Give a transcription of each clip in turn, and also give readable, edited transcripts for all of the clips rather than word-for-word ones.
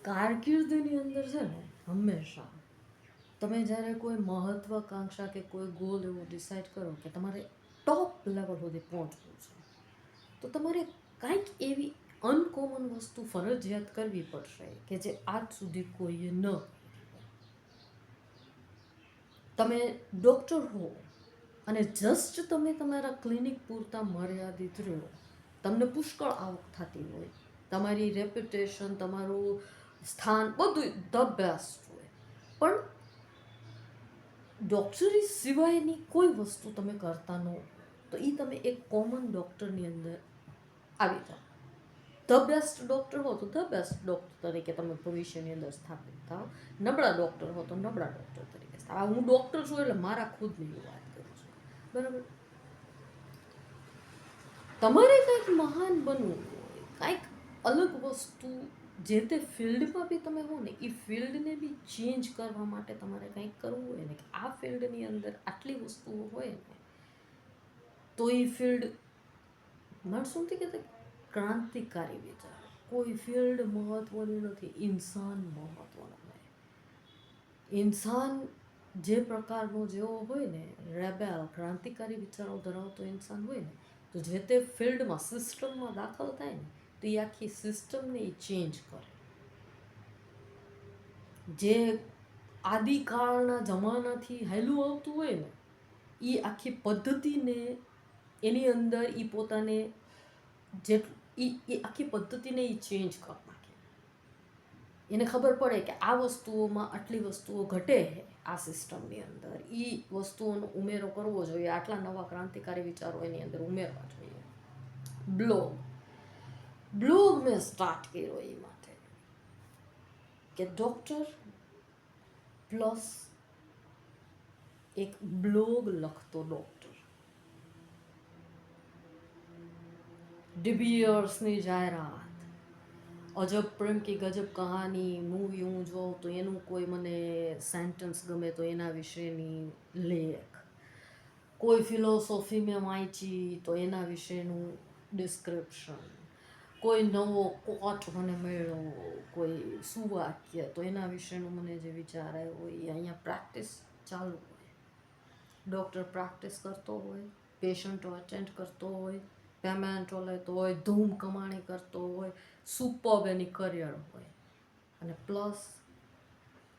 કારકિર્દીની અંદર છે ને હંમેશા તમે જ્યારે કોઈ મહત્વાકાંક્ષા કે કોઈ ગોલ એવો ડિસાઇડ કરો કે તમારે ટોપ લેવલ સુધી પહોંચવું છે, તો તમારે કાંઈક એવી અનકોમન વસ્તુ ફરજિયાત કરવી પડશે કે જે આજ સુધી કોઈએ ન કરી હોય. તમે ડૉક્ટર હો અને જસ્ટ તમે તમારા ક્લિનિક પૂરતા મર્યાદિત રહ્યો, તમને પુષ્કળ આવક થતી હોય, તમારી રેપ્યુટેશન, તમારું સ્થાન બધું ધ બેસ્ટ હોય, પણ ડૉક્ટરી સિવાયની કોઈ વસ્તુ તમે કરતા ન હો, તો એ તમે એક કોમન ડૉક્ટરની અંદર આવી જાઓ. ધ બેસ્ટ ડૉક્ટર હો તો ધ બેસ્ટ ડૉક્ટર તરીકે તમે ભવિષ્યની અંદર સ્થાપિત થાઓ. નબળા ડૉક્ટર હો તો નબળા ડૉક્ટર તરીકે. આ હું ડૉક્ટર છું એટલે મારા ખુદની વાત કરું છું, બરાબર. તમારે કંઈક મહાન બનવું હોય, કંઈક અલગ વસ્તુ જે તે ફિલ્ડમાં બી તમે હો ને, એ ફિલ્ડને બી ચેન્જ કરવા માટે તમારે કંઈક કરવું હોય ને, કે આ ફિલ્ડની અંદર આટલી વસ્તુઓ હોય ને, તો એ ફિલ્ડ માણસો નથી કહેતા ક્રાંતિકારી વિચાર. કોઈ ફિલ્ડ મહત્વની નથી, ઇન્સાન મહત્વનો હોય. ઇન્સાન જે પ્રકારનો જેવો હોય ને, રેબેલ ક્રાંતિકારી વિચારો ધરાવતો ઇન્સાન હોય ને, તો જે તે ફિલ્ડમાં સિસ્ટમમાં દાખલ થાય ને, તો એ આખી સિસ્ટમને એ ચેન્જ કરે. જે આદિકાળના જમાનાથી હાલ્યું આવતું હોય ને, એ આખી પદ્ધતિને એની અંદર એ પોતાને જે એ આખી પદ્ધતિને એ ચેન્જ કરી નાખે. એને ખબર પડે કે આ વસ્તુઓમાં આટલી વસ્તુઓ ઘટે છે આ સિસ્ટમની અંદર, એ વસ્તુઓનો ઉમેરો કરવો જોઈએ, આટલા નવા ક્રાંતિકારી વિચારો એની અંદર ઉમેરવા જોઈએ. બ્લોગ મેં સ્ટાર્ટ કર્યો એ માટે કે ડૉક્ટર પ્લસ એક બ્લોગ લખતો ડૉક્ટર. ડિબિયર્સની જાહેરાત, અજબ પ્રેમ કી ગજબ કહાની મૂવી હું જોઉં તો એનું કોઈ મને સેન્ટન્સ ગમે તો એના વિશેની લેખ, કોઈ ફિલોસોફી મેં વાંચી તો એના વિશેનું ડિસ્ક્રિપ્શન, કોઈ નવો કોટ મને મળ્યો, કોઈ સુવાક્ય તો એના વિશેનું મને જે વિચાર આવ્યો હોય એ અહીંયા પ્રેક્ટિસ ચાલુ હોય. ડૉક્ટર પ્રેક્ટિસ કરતો હોય, પેશન્ટો અટેન્ડ કરતો હોય, પેમેન્ટો લેતો હોય, ધૂમ કમાણી કરતો હોય, સુપર્બ એની કરિયર હોય, અને પ્લસ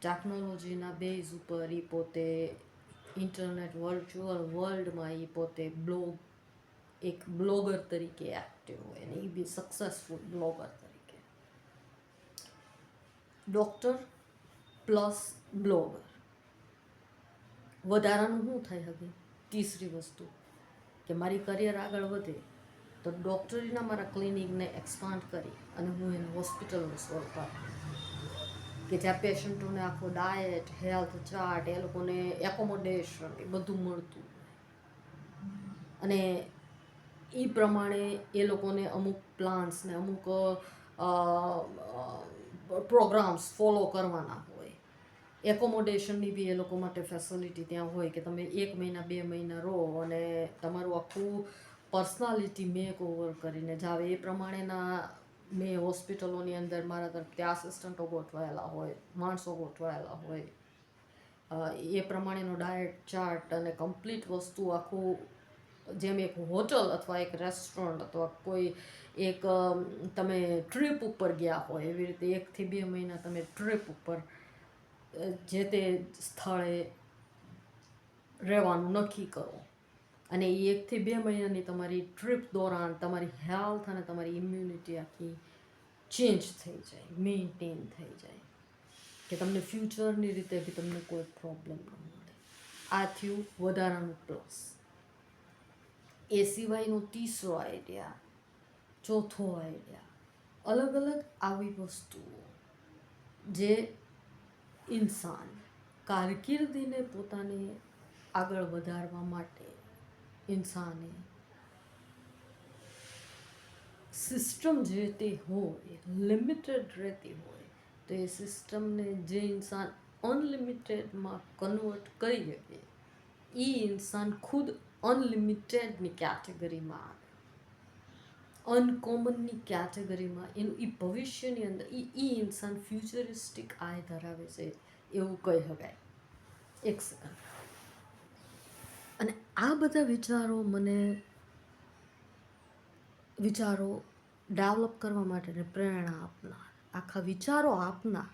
ટેકનોલોજીના બેઝ ઉપર એ પોતે ઇન્ટરનેટ વર્ચ્યુઅલ વર્લ્ડમાં એ પોતે એક બ્લોગર તરીકે એક્ટિવ હોય, અને એ બી સક્સેસફુલ બ્લોગર તરીકે. Doctor plus blogger. વધારાનું શું થઈ શકે? ત્રીસરી વસ્તુ કે મારી કરિયર આગળ વધે તો ડૉક્ટરીના મારા ક્લિનિકને એક્સપાન્ડ કરી અને હું એને હોસ્પિટલનું સ્વરૂપ આપું, કે જ્યાં પેશન્ટોને આખો ડાયટ, હેલ્થ ચાર્ટ, એ લોકોને એકોમોડેશન એ બધું મળતું અને એ પ્રમાણે એ લોકોને અમુક પ્લાન્સને અમુક પ્રોગ્રામ્સ ફોલો કરવાના હોય. એકોમોડેશનની બી એ લોકો માટે ફેસિલિટી ત્યાં હોય કે તમે 1 મહિના 2 મહિના રહો અને તમારું આખું પર્સનાલિટી મેક ઓવર કરીને જાવે. એ પ્રમાણેના મેં હોસ્પિટલોની અંદર મારા તરફથી આસિસ્ટન્ટો ગોઠવાયેલા હોય, માણસો ગોઠવાયેલા હોય, એ પ્રમાણેનો ડાયટ ચાર્ટ અને કમ્પ્લીટ વસ્તુ આખું, જેમ એક હોટલ અથવા એક રેસ્ટોરન્ટ અથવા કોઈ એક તમે ટ્રીપ ઉપર ગયા હોય એવી રીતે 1 થી 2 મહિના તમે ટ્રીપ ઉપર જે તે સ્થળે રહેવાનું નક્કી કરો, અને એ 1 થી 2 મહિનાની તમારી ટ્રીપ દોરાન તમારી હેલ્થ અને તમારી ઇમ્યુનિટી આખી ચેન્જ થઈ જાય, મેન્ટેન થઈ જાય, કે તમને ફ્યુચરની રીતે બી તમને કોઈ પ્રોબ્લેમ ન મળે. આ થયું વધારાનું પ્લસ. એ સિવાયનો ત્રીસો આઈડિયા, ચોથો આઈડિયા, અલગ અલગ આવી વસ્તુઓ જે ઇન્સાન કારકિર્દીને પોતાને આગળ વધારવા માટે ઇન્સાને સિસ્ટમ જે તે હોય લિમિટેડ રહેતી હોય, તો એ સિસ્ટમને જે ઇન્સાન અનલિમિટેડમાં કન્વર્ટ કરી શકે એ ઇન્સાન ખુદ અનલિમિટેડની કેટેગરીમાં આવે. અનકોમનની કેટેગરીમાં એનું એ ભવિષ્યની અંદર એ ઇન્સાન ફ્યુચરિસ્ટિક આય ધરાવે છે એવું કહી શકાય. એક સેકન્ડ. અને આ બધા વિચારો ડેવલપ કરવા માટે પ્રેરણા આપનાર, આખા વિચારો આપનાર,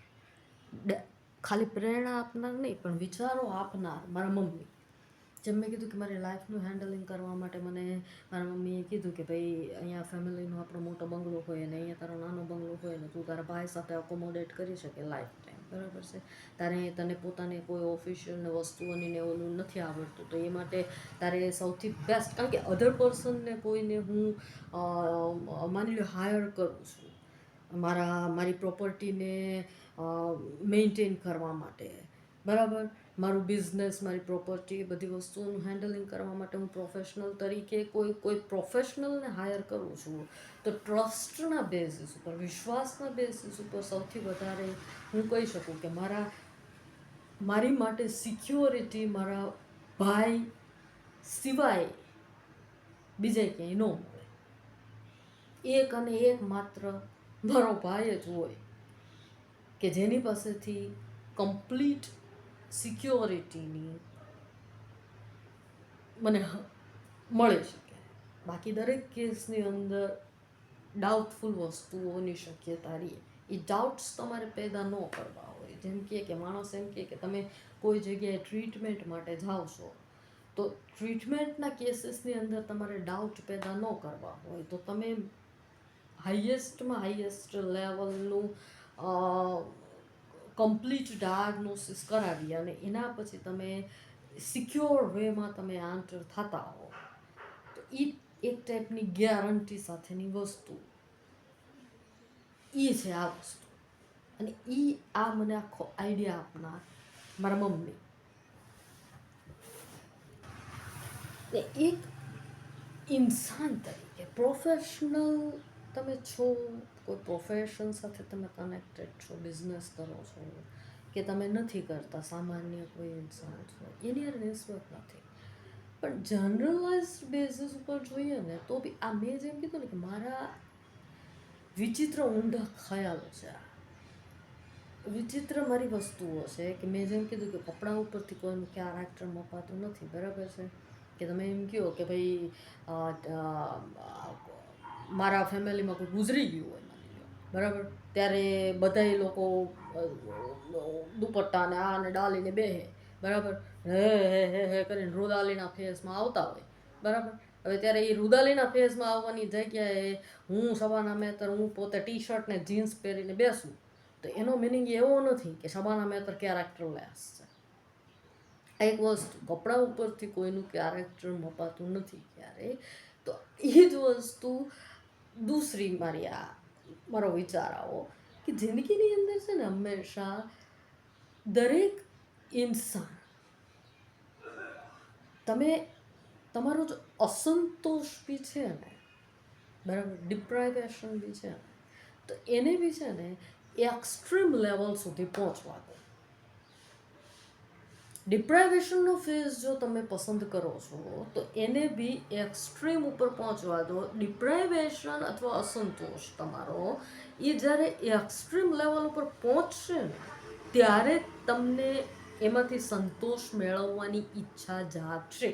ખાલી પ્રેરણા આપનાર નહીં પણ વિચારો આપનાર મારા મમ્મી. જેમ મેં કીધું કે મારી લાઈફનું હેન્ડલિંગ કરવા માટે મને મારા મમ્મીએ કીધું કે ભાઈ અહીંયા ફેમિલીનો આપણો મોટો બંગલો હોય ને અહીંયા તારો નાનો બંગલો હોય ને તું તારા ભાઈ સાથે અકોમોડેટ કરી શકે લાઈફ ટાઈમ, બરાબર છે. તારે તને પોતાને કોઈ ઓફિશિયલ ને વસ્તુઓની ને ઓલું નથી આવડતું, તો એ માટે તારે સૌથી બેસ્ટ, કારણ કે અધર પર્સનને કોઈને હું માની લો હાયર કરું છું મારી પ્રોપર્ટીને મેન્ટેન કરવા માટે, બરાબર, મારું બિઝનેસ, મારી પ્રોપર્ટી, બધી વસ્તુઓનું હેન્ડલિંગ કરવા માટે હું પ્રોફેશનલ તરીકે કોઈ પ્રોફેશનલને હાયર કરું છું, તો ટ્રસ્ટના બેઝિસ ઉપર, વિશ્વાસના બેઝિસ ઉપર સૌથી વધારે હું કહી શકું કે મારી માટે સિક્યોરિટી મારા ભાઈ સિવાય બીજે ક્યાંય ન મળે. એક અને એક માત્ર મારો ભાઈ જ હોય કે જેની પાસેથી કમ્પ્લીટ સિક્યોરિટીની મને મળી શકે. બાકી દરેક કેસની અંદર ડાઉટફુલ વસ્તુઓની શક્યતા રહે. એ ડાઉટ્સ તમારે પેદા ન કરવા હોય. જેમ કે માણસ એમ કે તમે કોઈ જગ્યાએ ટ્રીટમેન્ટ માટે જાઓ છો, તો ટ્રીટમેન્ટના કેસીસની અંદર તમારે ડાઉટ પેદા ન કરવા હોય તો તમે હાઈએસ્ટમાં હાઈએસ્ટ લેવલનું કમ્પ્લીટ ડાયગ્નોસિસ કરાવી અને એના પછી તમે સિક્યોર વેમાં તમે આન્સર થતા હો, તો એ એક ટાઈપની ગેરંટી સાથેની વસ્તુ એ છે આ વસ્તુ. અને આ મને આખો આઈડિયા આપનાર મારા મમ્મી. એક ઇન્સાન તરીકે પ્રોફેશનલ તમે છો, કોઈ પ્રોફેશન સાથે તમે કનેક્ટેડ છો, બિઝનેસ કરો છો કે તમે નથી કરતા, સામાન્ય કોઈ ઇન્સાન છો, એની યાર નિસ્બત નથી. પણ જનરલાઇઝડ બેઝિસ ઉપર જોઈએ ને તો બી આ મેં જેમ કીધું ને કે મારા વિચિત્ર ઊંડા ખ્યાલો છે, વિચિત્ર મારી વસ્તુઓ છે કે મેં જેમ કીધું કે કપડાં ઉપરથી કોઈનું કેરેક્ટર મપાતું નથી, બરાબર છે. કે તમે એમ કહો કે ભાઈ મારા ફેમિલીમાં કોઈ ગુજરી ગયું હોય માની લો, બરાબર, ત્યારે બધા લોકો દુપટ્ટા ને આ ને ડાલીને બેહે, બરાબર, હે હે હે હે કરીને રુદાલીના ફેસમાં આવતા હોય, બરાબર. હવે ત્યારે એ રુદાલીના ફેસમાં આવવાની જગ્યાએ હું શબાના મેતર, હું પોતે ટી શર્ટ ને જીન્સ પહેરીને બેસું, તો એનો મિનિંગ એવો નથી કે શબાના મેતર કેરેક્ટરલેસ છે. એક વસ્તુ, કપડા ઉપરથી કોઈનું કેરેક્ટર મપાતું નથી ક્યારેય. તો એ જ વસ્તુ દૂસરી મારો વિચાર આવો કે જિંદગીની અંદર છે ને હંમેશા દરેક ઇન્સાન તમારો જો અસંતોષ બી છે ને, બરાબર, ડિપ્રાઇવેશન બી છે ને, તો એને બી છે ને એક્સ્ટ્રીમ લેવલ સુધી પહોંચવા દો. ડિપ્રાઇવેશનનો ફેઝ જો તમે પસંદ કરો છો તો એને બી એક્સ્ટ્રીમ ઉપર પહોંચવા દો. ડિપ્રાઇવેશન અથવા અસંતોષ તમારો એ જ્યારે એક્સ્ટ્રીમ લેવલ ઉપર પહોંચશે ને ત્યારે તમને એમાંથી સંતોષ મેળવવાની ઈચ્છા જાગશે.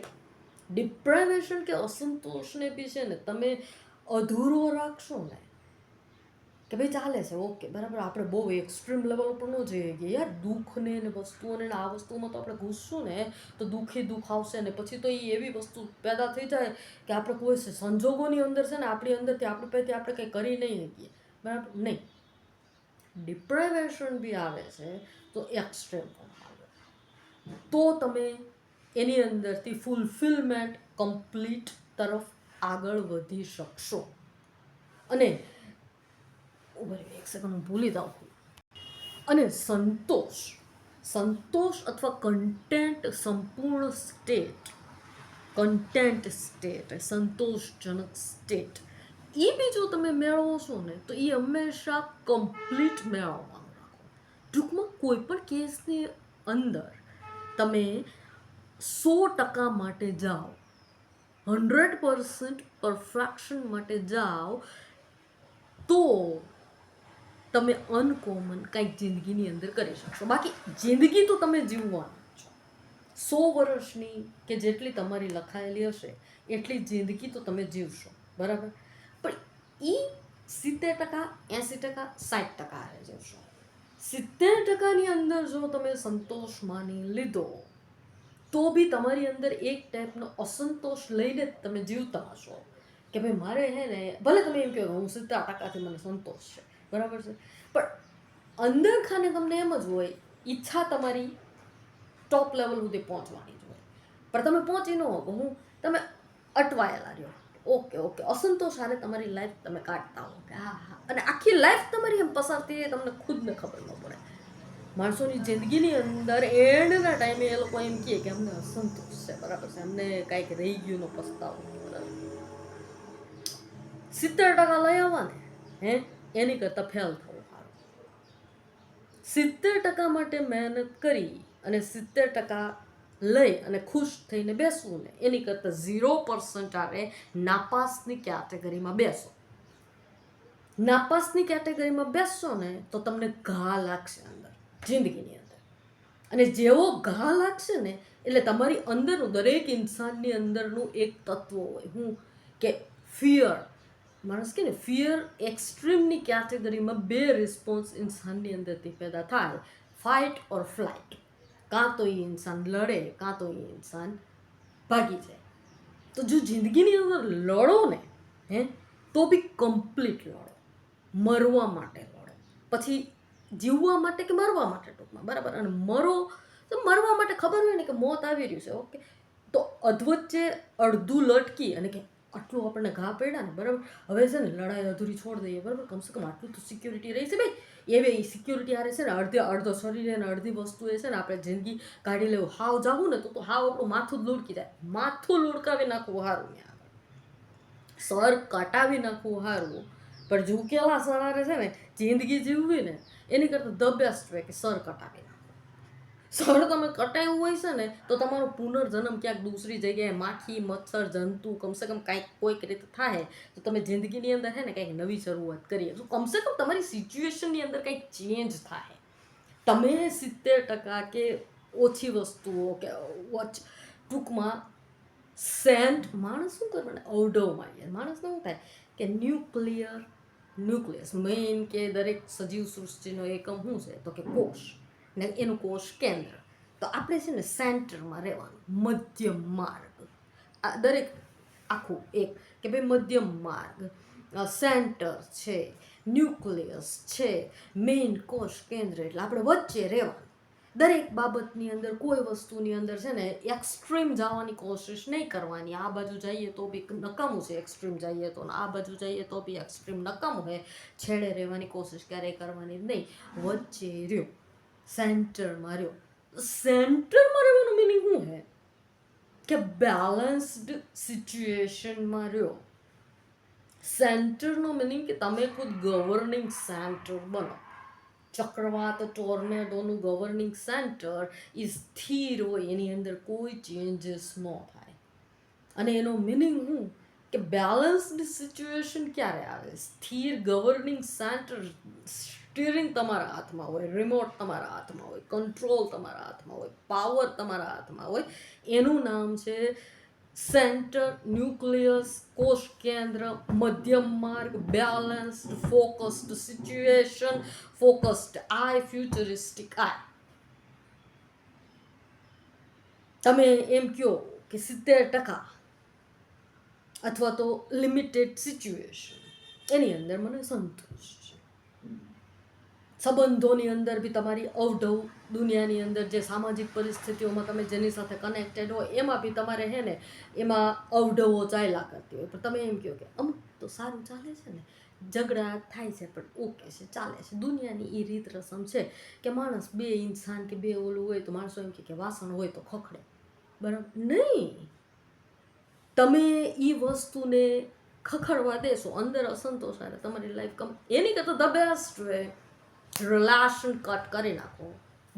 ડિપ્રાઇવેશન કે અસંતોષને બી છે ને તમે અધૂરો રાખશો ને કે ભાઈ ચાલે છે, ઓકે, બરાબર, આપણે બહુ એક્સ્ટ્રીમ લેવલ ઉપર ન જઈએ કે યાર દુઃખને ને વસ્તુઓને આ વસ્તુમાં તો આપણે ઘૂસશું ને તો દુઃખ આવશે ને પછી તો એ એવી વસ્તુ પેદા થઈ જાય કે આપણે કોઈ સંજોગોની અંદર છે ને આપણી અંદરથી આપણી પહેથી આપણે કંઈ કરી નહીં શકીએ, બરાબર. નહીં, ડિપ્રાઇવેશન બી આવે છે તો એક્સ્ટ્રીમ પણ આવે, તો તમે એની અંદરથી ફૂલફિલમેન્ટ કમ્પ્લીટ તરફ આગળ વધી શકશો. અને એક સેકન્ડ હું ભૂલી જાઉં. અને સંતોષ અથવા કન્ટેન્ટ, સંપૂર્ણ સ્ટેટ, સંતોષજનક સ્ટેટ, એ બી જો તમે મેળવો છો ને તો એ હંમેશા કમ્પ્લીટ મેળવવાનું રાખો. ટૂંકમાં કોઈ પણ કેસની અંદર તમે 100% માટે જાઓ 100% પરફેક્શન માટે જાઓ તો તમે અનકોમન કંઈક જિંદગીની અંદર કરી શકશો. બાકી જિંદગી તો તમે જીવવાના છો. 100 વર્ષની કે જેટલી તમારી લખાયેલી હશે એટલી જિંદગી તો તમે જીવશો, બરાબર. પણ એ 70%, 80%, 60% હારે જીવશો. 70%ની અંદર જો તમે સંતોષ માની લીધો તો બી તમારી અંદર એક ટાઈપનો અસંતોષ લઈને જ તમે જીવતા હશો કે ભાઈ મારે હે ને, ભલે તમે એમ કહો હું 70%થી મને સંતોષ છે, બરાબર છે, પણ અંદર ખાને તમને એમ જ હોય ઈચ્છા તમારી ટોપ લેવલ સુધી પહોંચવાની જ હોય, પણ તમે પહોંચી ન શકો. તમે અટવાયેલા રહ્યો. ઓકે અસંતોષ હારે તમારી લાઈફ તમે કાઢતા હો કે હા, અને આખી લાઈફ તમારી એમ પસાર થઈ તમને ખુદને ખબર ન પડે. માણસોની જિંદગીની અંદર એન્ડના ટાઈમે એ લોકો એમ કહે કે અમને અસંતોષ છે, બરાબર છે, અમને કાંઈક રહી ગયું નો પસ્તાવો, બરાબર. 70% લઈ આવવાને હે એની કરતાં ફેલ થવું સારું. 70% માટે મહેનત કરી અને 70% લઈ અને ખુશ થઈને બેસવું ને એની કરતાં 0% આવે નાપાસની કેટેગરીમાં બેસો. નાપાસની કેટેગરીમાં બેસશો ને તો તમને ઘા લાગશે અંદર જિંદગીની અંદર, અને જેવો ઘા લાગશે ને એટલે તમારી અંદરનું દરેક ઇન્સાનની અંદરનું એક તત્વ હોય હું કે ફિયર. માણસ કે ને ફિયર એક્સ્ટ્રીમની કેટેગરીમાં 2 રિસ્પોન્સ ઇન્સાનની અંદરથી પેદા થાય, ફાઇટ ઓર ફ્લાઇટ. કાં તો એ ઇન્સાન લડે, કાં તો એ ઇન્સાન ભાગી જાય. તો જો જિંદગીની અંદર લડો ને હે તો બી કમ્પ્લીટ લડો, મરવા માટે લડો, પછી જીવવા માટે કે મરવા માટે ટૂંકમાં, બરાબર. અને મરો તો મરવા માટે ખબર હોય ને કે મોત આવી રહ્યું છે, ઓકે, તો અધવચ્ચે અડધું લટકી અને કે આટલું આપણને ઘા પડ્યા ને, બરાબર, હવે છે ને લડાઈ અધૂરી છોડી દઈએ, બરાબર, કમસે કમ આટલું તો સિક્યોરિટી રહી છે ભાઈ. એ સિક્યોરિટી આરે છે ને અડધો શરીર અને અડધી વસ્તુ એ છે ને આપણે જિંદગી કાઢી લેવું. હાવ જાવું ને તો હાવ આપણું માથું જ લુડકી જાય. માથું લુડકાવી નાખવું સારું, ત્યાં આગળ સર કટાવી નાખવું સારું, પણ ઝૂકેલા સરારે છે ને જિંદગી જીવવી ને એની કરતાં ધ બેસ્ટ વે કે સર કટાવી નાખો. સર તમે કટાવ્યું હોય છે ને તો તમારો પુનર્જન્મ ક્યાંક દૂસરી જગ્યાએ માખી મચ્છર જંતુ કમસે કમ કાંઈક કોઈક રીતે થાય તો તમે જિંદગીની અંદર છે ને કંઈક નવી શરૂઆત કરીએ તો કમસે કમ તમારી સિચ્યુએશનની અંદર કંઈક ચેન્જ થાય. તમે 70% કે ઓછી વસ્તુઓ કે ટૂંકમાં સેન્ટ માણસ શું કરવાને અવઢવમાં યાર માણસને શું થાય કે ન્યુક્લિયસ મેઇન કે દરેક સજીવ સૃષ્ટિનો એકમ શું છે તો કે કોષ ને એનું કોષ કેન્દ્ર. તો આપણે છે ને સેન્ટરમાં રહેવાનું, મધ્યમ માર્ગ. આ દરેક આખું એક કે ભાઈ મધ્યમ માર્ગ, સેન્ટર છે, ન્યુક્લિયસ છે, મેઇન કોષ કેન્દ્ર, એટલે આપણે વચ્ચે રહેવાનું. દરેક બાબતની અંદર કોઈ વસ્તુની અંદર છે ને એક્સ્ટ્રીમ જવાની કોશિશ નહીં કરવાની. આ બાજુ જઈએ તો બી નકામું છે, એક્સ્ટ્રીમ જઈએ તો, આ બાજુ જઈએ તો બી એક્સ્ટ્રીમ નકામું છે. છેડે રહેવાની કોશિશ ક્યારેય કરવાની નહીં, વચ્ચે રહ્યો, સેન્ટરમાં રહ્યો. સેન્ટરમાં રહેવાનું મિનિંગ શું છે કે બેલેન્સ્ડ સિચ્યુએશનમાં રહ્યો. સેન્ટરનો મિનિંગ કે તમે ખુદ ગવર્નિંગ સેન્ટર બનો. ચક્રવાત ટોર્નેડોનું ગવર્નિંગ સેન્ટર એ સ્થિર હોય, એની અંદર કોઈ ચેન્જીસ ન થાય. અને એનો મિનિંગ શું કે બેલેન્સ્ડ સિચ્યુએશન ક્યારે આવે? સ્થિર ગવર્નિંગ સેન્ટર, સ્ટીરિંગ તમારા હાથમાં હોય, રિમોટ તમારા હાથમાં હોય, કંટ્રોલ તમારા હાથમાં હોય, પાવર તમારા હાથમાં હોય. એનું નામ છે સેન્ટર, ન્યુક્લિયસ, કોષ કેન્દ્ર, મધ્યમ માર્ગ, બેલેન્સ્ડ, ફોકસ્ડ સિચ્યુએશન, ફોકસ્ડ આઈ, ફ્યુચરિસ્ટિક આઈ. તમે એમ કહો કે 70% અથવા તો લિમિટેડ સિચ્યુએશન એની અંદર મને સંતોષ છે. સંબંધોની અંદર બી તમારી અવઢવ, દુનિયાની અંદર જે સામાજિક પરિસ્થિતિઓમાં તમે જેની સાથે કનેક્ટેડ હોય એમાં બી તમારે હે ને એમાં અવઢવો ચાલ્યા કરતી હોય, પણ તમે એમ કહો કે અમુક તો સારું ચાલે છે ને, ઝઘડા થાય છે પણ ઓકે છે, ચાલે છે. દુનિયાની એ રીત રસમ છે કે માણસ બે ઇન્સાન કે બે ઓલું હોય તો માણસો એમ કે વાસણ હોય તો ખખડે, બરાબર નહીં. તમે એ વસ્તુને ખખડવા દેશો, અંદર અસંતોષ આવે, તમારી લાઈફ એની કરતાં the best way relation cut કરી નાખો,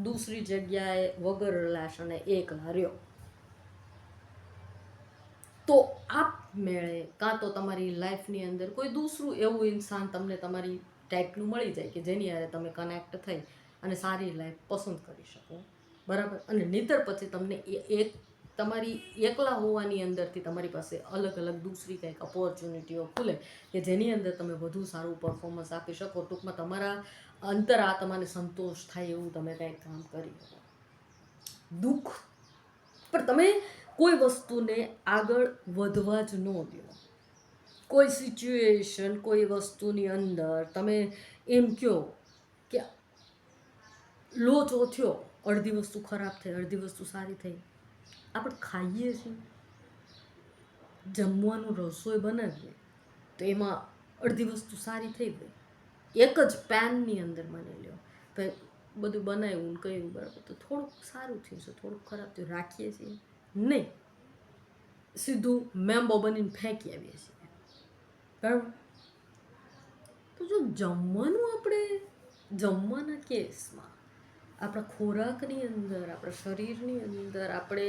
દૂસરી જગ્યાએ વગર રિલેશને એકલા રહ્યો તો આપમેળે કાં તો તમારી લાઈફની અંદર કોઈ દૂસરું એવું ઇન્સાન તમને તમારી ટાઈપનું મળી જાય કે જેની હારે તમે કનેક્ટ થઈ અને સારી લાઈફ પસંદ કરી શકો, બરાબર. અને નહીંતર પછી તમને એક તમારી એકલા હોવાની અંદરથી તમારી પાસે અલગ અલગ દૂસરી કંઈક ઓપોર્ચ્યુનિટીઓ ખુલે કે જેની અંદર તમે વધુ સારું પરફોર્મન્સ આપી શકો. ટૂંકમાં તમારા અંતરાત્માને સંતોષ થાય એવું તમે કંઈક કામ કરી શકો. દુઃખ પણ તમે કોઈ વસ્તુને આગળ વધવા જ ન દો. કોઈ સિચ્યુએશન, કોઈ વસ્તુની અંદર તમે એમ કહો કે લોચો થયો, અડધી વસ્તુ ખરાબ થઈ, અડધી વસ્તુ સારી થઈ. આપણે ખાઈએ છીએ, જમવાનું રસોઈ બનાવીએ તો એમાં અડધી વસ્તુ સારી થઈ ગઈ. એક જ પેનની અંદર માની લો તો બધું બનાવ્યું કહ્યું, બરાબર, તો થોડુંક સારું થયું છે, થોડુંક ખરાબ થયું, રાખીએ છીએ નહીં, સીધું મેમ્બો બનીને ફેંકી આવીએ છીએ, બરાબર. તો જો જમવાનું આપણે જમવાના કેસમાં આપણા ખોરાકની અંદર, આપણા શરીરની અંદર, આપણે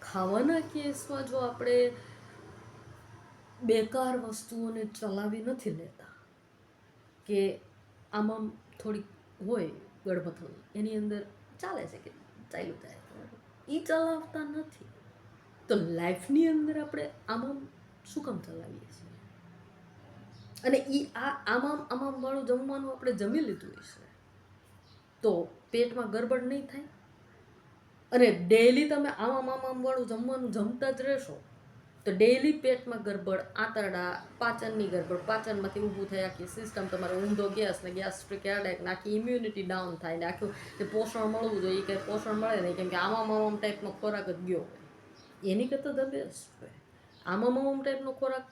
ખાવાના કેસમાં જો આપણે બેકાર વસ્તુઓને ચલાવી નથી લેતા કે આમાં થોડીક હોય ગડબડ, એની અંદર ચાલે છે કે ચાલ્યું જાય, એ ચલાવતા નથી, તો લાઈફની અંદર આપણે આમાં શું કામ ચલાવીએ છીએ? અને આમાં વાળું જમવાનું આપણે જમી લીધું હશે તો પેટમાં ગડબડ નહીં થાય. અને ડેઈલી તમે આમાં વાળું જમવાનું જમતા જ રહેશો તો ડેઈલી પેટમાં ગડબડ, આંતરડા, પાચનની ગડબડ, પાચનમાંથી ઊભું થાય આખી સિસ્ટમ, તમારો ઊંધો ગેસ ને ગેસ્ટ્રિક હેડેક ને આખી ઇમ્યુનિટી ડાઉન થાય ને આખું જે પોષણ મળવું જોઈએ એ કંઈ પોષણ મળે નહીં, કેમ કે આમાં ટાઈપનો ખોરાક જ ગયો હોય. એની કરતાં ધ બેસ્ટ હોય આમાં ટાઈપનો ખોરાક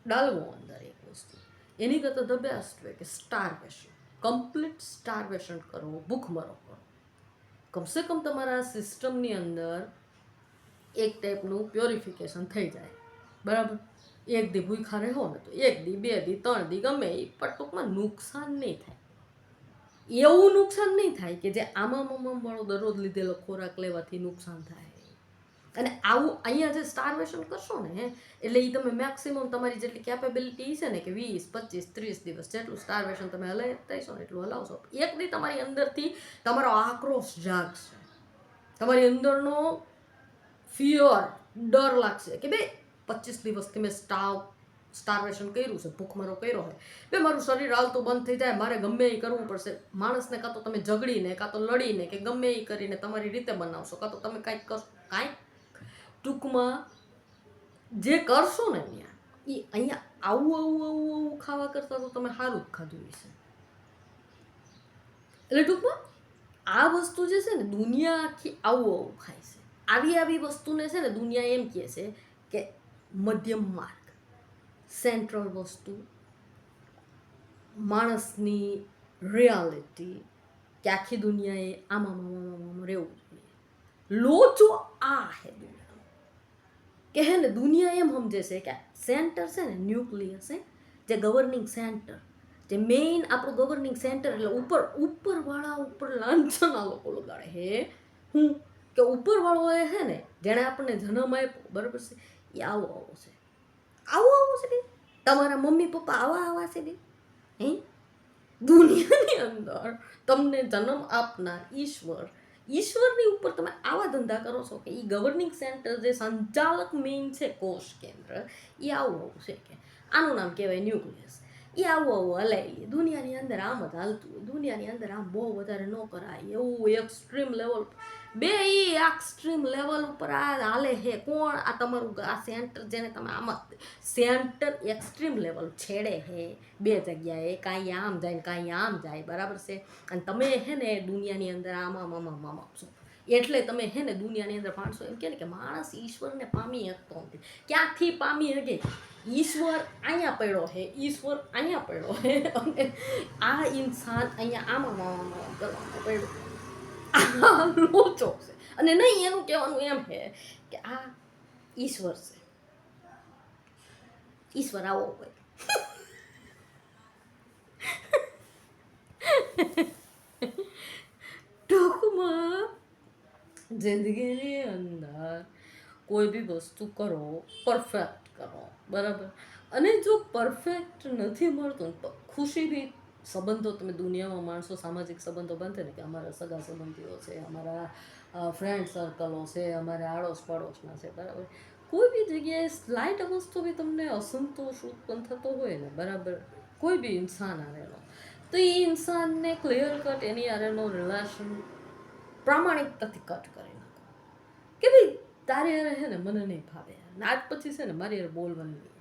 ડાલવો અંદર એક વસ્તુ, એની કરતાં ધ બેસ્ટ હોય કે સ્ટારવેશન, કમ્પ્લીટ સ્ટારવેશન કરવો, ભૂખમરો કરો. કમસે કમ તમારા સિસ્ટમની અંદર એક ટાઈપનું પ્યોરિફિકેશન થઈ જાય, બરાબર. એક દી ભૂખા રહો ને તો એક દી, બે દી, 3 દી, ગમે એ, પણ ટૂંકમાં નુકસાન નહીં થાય. એવું નુકસાન નહીં થાય કે જે આમાં વાળો દરરોજ લીધેલો ખોરાક લેવાથી નુકસાન થાય. અને આવું અહીંયા જે સ્ટારવેશન કરશો ને એટલે એ તમે મેક્સિમમ તમારી જેટલી કેપેબિલિટી છે ને કે 20, 25, 30 દિવસ જેટલું સ્ટારવેશન તમે હલાવતા હશો ને એટલું હલાવશો. એક દી તમારી અંદરથી તમારો આક્રોશ જાગશે, તમારી અંદરનો ફિયર, ડર લાગશે કે બે 25 દિવસથી મેં સ્ટારવેશન કર્યું છે, ભૂખમરો કર્યો છે, બે મારું શરીર હાલતું બંધ થઈ જાય, મારે ગમે એ કરવું પડશે. માણસને કાં તો તમે ઝઘડીને, કાં તો લડીને, કે ગમે એ કરીને તમારી રીતે બનાવશો, કાં તો તમે કાંઈક કરશો, કાંઈક ટૂંકમાં જે કરશો ને ત્યાં એ અહીંયા આવું ખાવા કરતાં તો તમે સારું જ ખાધું હશે. એટલે ટૂંકમાં આ વસ્તુ જે છે ને દુનિયા આખી આવું ખાય છે. આવી વસ્તુને છે ને દુનિયા એમ કહે છે કે મધ્યમ માર્ગ, સેન્ટ્રલ વસ્તુ, માણસની રિયાલિટી, કે આખી દુનિયાએ આમાં રહેવું જોઈએ. લોચો આ હે દુનિયાનો કે હે ને દુનિયા એમ સમજે છે કે સેન્ટર છે ને ન્યુક્લિયસ છે, જે ગવર્નિંગ સેન્ટર, જે મેઇન આપણું ગવર્નિંગ સેન્ટર, એટલે ઉપરવાળા ઉપર લાંછના લોકો લગાડે હે હું કે ઉપરવાળો એ છે ને જેણે આપણને જન્મ આપ્યો, બરાબર છે, એ આવો છે, આવું છે કે તમારા મમ્મી પપ્પા આવા છે કે હે દુનિયાની અંદર તમને જન્મ આપનાર ઈશ્વરની ઉપર તમે આવા ધંધા કરો છો કે એ ગવર્નિંગ સેન્ટર, જે સંચાલક મેઇન છે, કોષ કેન્દ્ર, એ આવું છે કે આનું નામ કહેવાય ન્યુક્લિયસ. એ આવું હલાવી દુનિયાની અંદર આમ જ હાલતું હોય. દુનિયાની અંદર આમ બહુ વધારે ન કરાય એવું એક્સ્ટ્રીમ લેવલ, બે એ એક્સ્ટ્રીમ લેવલ ઉપર આ હાલે હે. કોણ? આ તમારું આ સેન્ટર, જેને તમે આમ સેન્ટર એક્સ્ટ્રીમ લેવલ છેડે હે બે જગ્યાએ, કાંઈ આમ જાય ને કાંઈ આમ જાય, બરાબર છે. અને તમે હે ને દુનિયાની અંદર આમાં છો, એટલે તમે હે ને દુનિયાની અંદર પાણશો. એમ કે માણસ ઈશ્વરને પામી શકતો નથી. ક્યાંથી પામી શકે? ઈશ્વર અહીંયા પડ્યો હે, ઈશ્વર અહીંયા પડ્યો હે, અને આ ઇન્સાન અહીંયા આમાં કરવાનો પડ્યો, આ લોચો છે. અને નહીં, એનું કહેવાનું એમ છે કે આ ઈશ્વર છે, ઈશ્વર આવો હોય. ટૂંકમાં જિંદગીની અંદર કોઈ બી વસ્તુ કરો પરફેક્ટ કરો, બરાબર. અને જો પરફેક્ટ નથી મળતું તો ખુશી બી, સંબંધો તમે દુનિયામાં માણસો સામાજિક સંબંધો બાંધે ને કે અમારા સગા સંબંધીઓ છે, અમારા ફ્રેન્ડ સર્કલો છે, અમારે આડોશ પડોશના છે, બરાબર. કોઈ બી જગ્યાએ સ્લાઇટ વસ્તુ બી તમને અસંતોષ ઉત્પન્ન થતો હોય ને, બરાબર, કોઈ બી ઇન્સાન આવેલો, તો એ ઇન્સાનને ક્લિયર કટ એની આરેનો રિલેશન પ્રામાણિકતાથી કટ કરી નાખો કે ભાઈ તારે યાર હે ને મને નહીં ફાવે, આજ પછી છે ને મારી યાર બોલવાનું નહીં.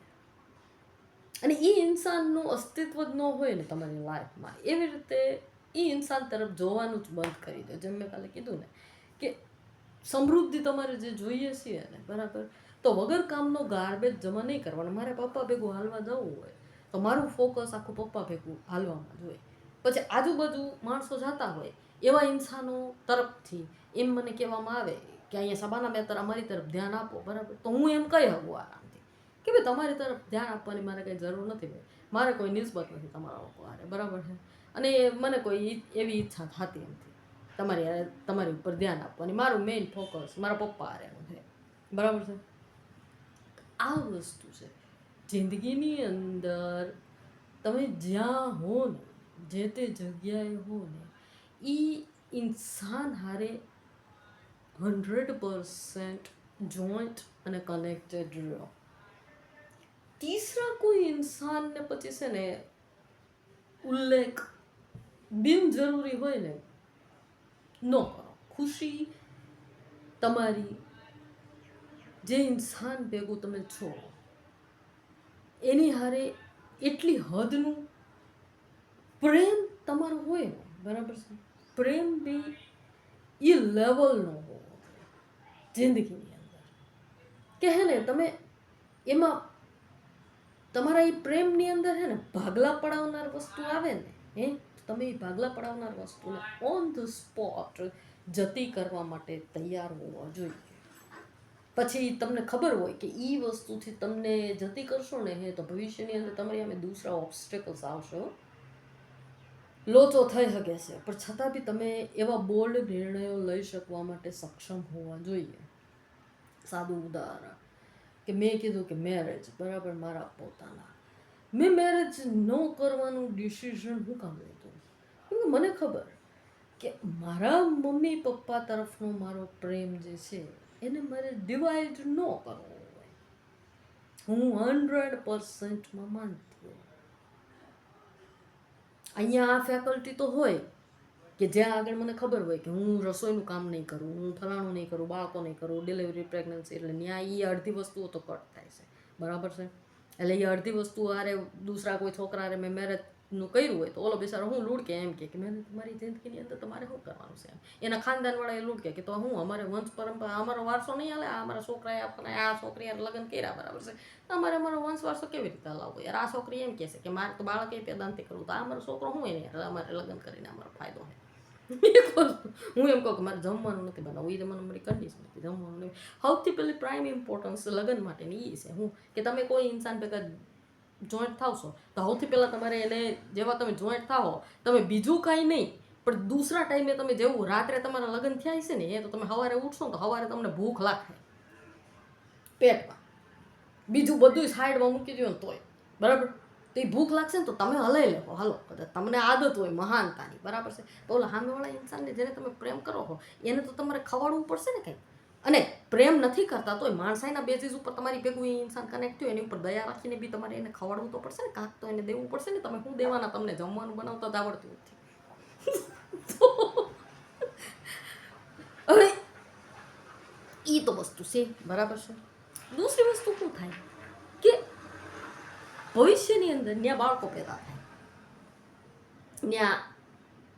અને એ ઇન્સાનનું અસ્તિત્વ જ ન હોય ને તમારી લાઈફમાં, એવી રીતે એ ઇન્સાન તરફ જોવાનું જ બંધ કરી દો. જેમ મેં કાલે કીધું ને કે સમૃદ્ધિ તમારે જે જોઈએ છીએ ને, બરાબર, તો વગર કામનો ગાર્બેજ જમા નહીં કરવાનો. મારે પપ્પા ભેગું હાલવા જવું હોય તો મારું ફોકસ આખું પપ્પા ભેગું હાલવામાં જ હોય. પછી આજુબાજુ માણસો જતા હોય એવા ઇન્સાનો તરફથી એમ મને કહેવામાં આવે કે અહીંયા સબાના બેતર અમારી તરફ ધ્યાન આપો, બરાબર, તો હું એમ કહી શકું આરામથી કે ભાઈ તમારી તરફ ધ્યાન આપવાની મારે કંઈ જરૂર નથી, ભાઈ મારે કોઈ નિસ્બત નથી તમારા લોકો હારે, બરાબર છે. અને મને કોઈ એવી ઈચ્છા થતી નથી તમારી ઉપર ધ્યાન આપવાની. મારું મેઇન ફોકસ મારા પપ્પા હારેનું છે, બરાબર છે. આ વસ્તુ છે જિંદગીની અંદર. તમે જ્યાં હો ને, જે તે જગ્યાએ હો ને, એ ઇન્સાન હારે 100% જોઈન્ટ અને કનેક્ટેડ રહ્યો. તીસરા કોઈ ઇન્સાનને પછી છે ને ઉલ્લેખ બિનજરૂરી હોય ને ન કરો. ખુશી તમારી જે ઇન્સાન ભેગું તમે છો એની હારે એટલી હદનું પ્રેમ તમારો હોય ને, બરાબર છે. પ્રેમ બી એ લેવલનો હોવો જિંદગીની અંદર કે હે ને તમે એમાં તમારા એ પ્રેમની અંદર હે ને ભાગલા પડાવનાર વસ્તુ આવે ને, તમે એ ભાગલા પડાવનાર વસ્તુને ઓન ધ સ્પોટ જતી કરવા માટે તૈયાર હોવા જોઈએ. પછી તમને ખબર હોય કે એ વસ્તુથી તમને જતી કરશો ને હે તો ભવિષ્યની અંદર તમારી સામે દૂસરા ઓબ્સ્ટેકલ્સ આવશે, લોચો થઈ શકે છે, પણ છતાં બી તમે એવા બોલ્ડ નિર્ણયો લઈ શકવા માટે સક્ષમ હોવા જોઈએ. સાદું ઉદાહરણ કે મેં કીધું કે મેરેજ, બરાબર, મારા પોતાના મેં મેરેજ ન કરવાનું ડિસિઝન હું કામ લીધું? કેમ કે મને ખબર કે મારા મમ્મી પપ્પા તરફનો મારો પ્રેમ જે છે એને મારે ડિવાઈડ ન કરવો હોય. હું 100%માં માનતી હોય. અહીંયા આ ફેકલ્ટી તો હોય કે જ્યાં આગળ મને ખબર હોય કે હું રસોઈનું કામ નહીં કરું, હું ફલાણું નહીં કરું, બાળકો નહીં કરું, ડિલિવરી પ્રેગ્નન્સી, એટલે ત્યાં એ અડધી વસ્તુઓ તો કટ થાય છે, બરાબર છે. એટલે એ અડધી વસ્તુ આરે દૂસરા કોઈ છોકરા હારે મેં મેરેજનું કર્યું હોય તો ઓલો બિચારો હું લૂડકે એમ કે મેં તમારી જિંદગીની અંદર તમારે શું કરવાનું છે, એના ખાનદાનવાળા એ લૂડકે કે તો હું અમારે વંશ પરંપરા અમારો વારસો નહીં હાલે, અમારા છોકરાએ આપણને આ છોકરી લગ્ન કર્યા, બરાબર છે, અમારે અમારો વંશ વારસો કેવી રીતે હલાવવો? યાર આ છોકરી એમ કહેશે કે મારે તો બાળક એ પેદા નથી કરવું, તો આ અમારો છોકરો શું એને યાર અમારે લગ્ન કરીને અમારો ફાયદો છે. હું એમ કહું કે મારે જમવાનું નથી બનાવવું, એ મને મારી કન્ડિશન નથી જમવાનું નહીં. સૌથી પહેલી પ્રાઇમ ઇમ્પોર્ટન્સ લગ્ન માટેની એ છે હું કે તમે કોઈ ઇન્સાન ભેગા જોઈન્ટ થાવશો તો સૌથી પહેલાં તમારે એને જેવા તમે જોઈન્ટ થાઓ તમે બીજું કાંઈ નહીં પણ દૂસરા ટાઈમે તમે જેવું રાત્રે તમારા લગ્ન થયા છે ને એ તો તમે સવારે ઉઠશો તો સવારે તમને ભૂખ લાગે પેટમાં, બીજું બધું સાઈડમાં મૂકી દો ને તોય, બરાબર, તો એ ભૂખ લાગશે ને તો તમે હલાઈ લેવો, હાલો કદાચ તમને આદત હોય મહાનતાની, બરાબર છે, તો ઓલા સામેવાળા ઇન્સાનને જેને તમે પ્રેમ કરો છો એને તો તમારે ખવાડવું પડશે ને કંઈક. અને પ્રેમ નથી કરતા તોય માણસાઈના બેઝિસ ઉપર તમારી ભેગું એ ઇન્સાન કનેક્ટ થયું એની ઉપર દયા રાખીને બી તમારે એને ખવાડવું તો પડશે ને, કાંક તો એને દેવું પડશે ને. તમે શું દેવાના? તમને જમવાનું બનાવતા જ આવડતું નથી. હવે એ તો વસ્તુ છે, બરાબર છે. દૂસરી વસ્તુ શું થાય કે ભવિષ્યની અંદર ત્યાં બાળકો પેદા થાય, ત્યાં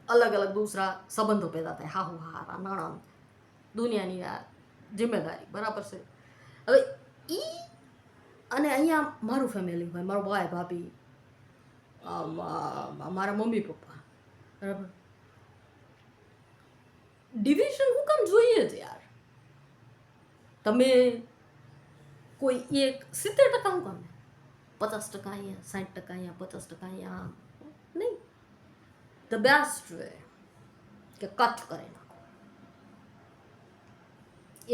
અલગ અલગ દૂસરા સંબંધો પેદા થાય, હાહુ હારા નણંદ, દુનિયાની આ જિમ્મેદારી, બરાબર છે. હવે એ અને અહીંયા મારું ફેમિલી હોય, મારો ભાઈ ભાભી, મારા મમ્મી પપ્પા, બરાબર. ડિવિઝન હું કામ જોઈએ જ યાર? તમે કોઈ એક 70% હું કામ, 50% અહીંયા, 60% અહીંયા, 50% અહીંયા, નહીં. ધ બેસ્ટ વે કે કટ કરી નાખો.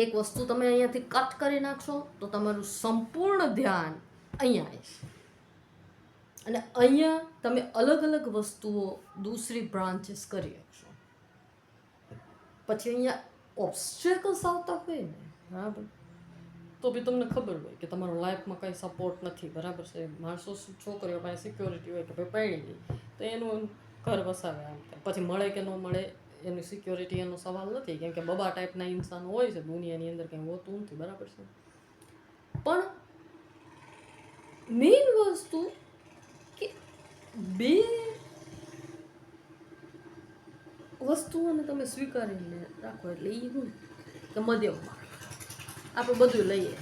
એક વસ્તુ તમે અહીંયાથી કટ કરી નાખશો તો તમારું સંપૂર્ણ ધ્યાન અહીંયા આવશે, અને અહીંયા તમે અલગ અલગ વસ્તુઓ દૂસરી બ્રાન્ચીસ કરી શકશો. પછી અહીંયા ઓબ્સ્ટેકલ્સ આવતા હોય ને, બરાબર, તો બી તમને ખબર હોય કે તમારો લાઈફમાં કંઈ સપોર્ટ નથી, બરાબર છે. માણસો છોકરીઓ પાસે સિક્યોરિટી હોય કે ભાઈ પરણી ગઈ તો એનું ઘર વસાવે, આમ પછી મળે કે ન મળે એની સિક્યોરિટી એનો સવાલ નથી, કેમ કે બબા ટાઈપના ઇન્સાનો હોય છે દુનિયાની અંદર, કંઈ હોતું નથી, બરાબર છે. પણ મેઇન વસ્તુ કે બે વસ્તુઓને તમે સ્વીકારીને રાખો, એટલે એ શું કે મધ્યમમાં આપણે બધું લઈએ.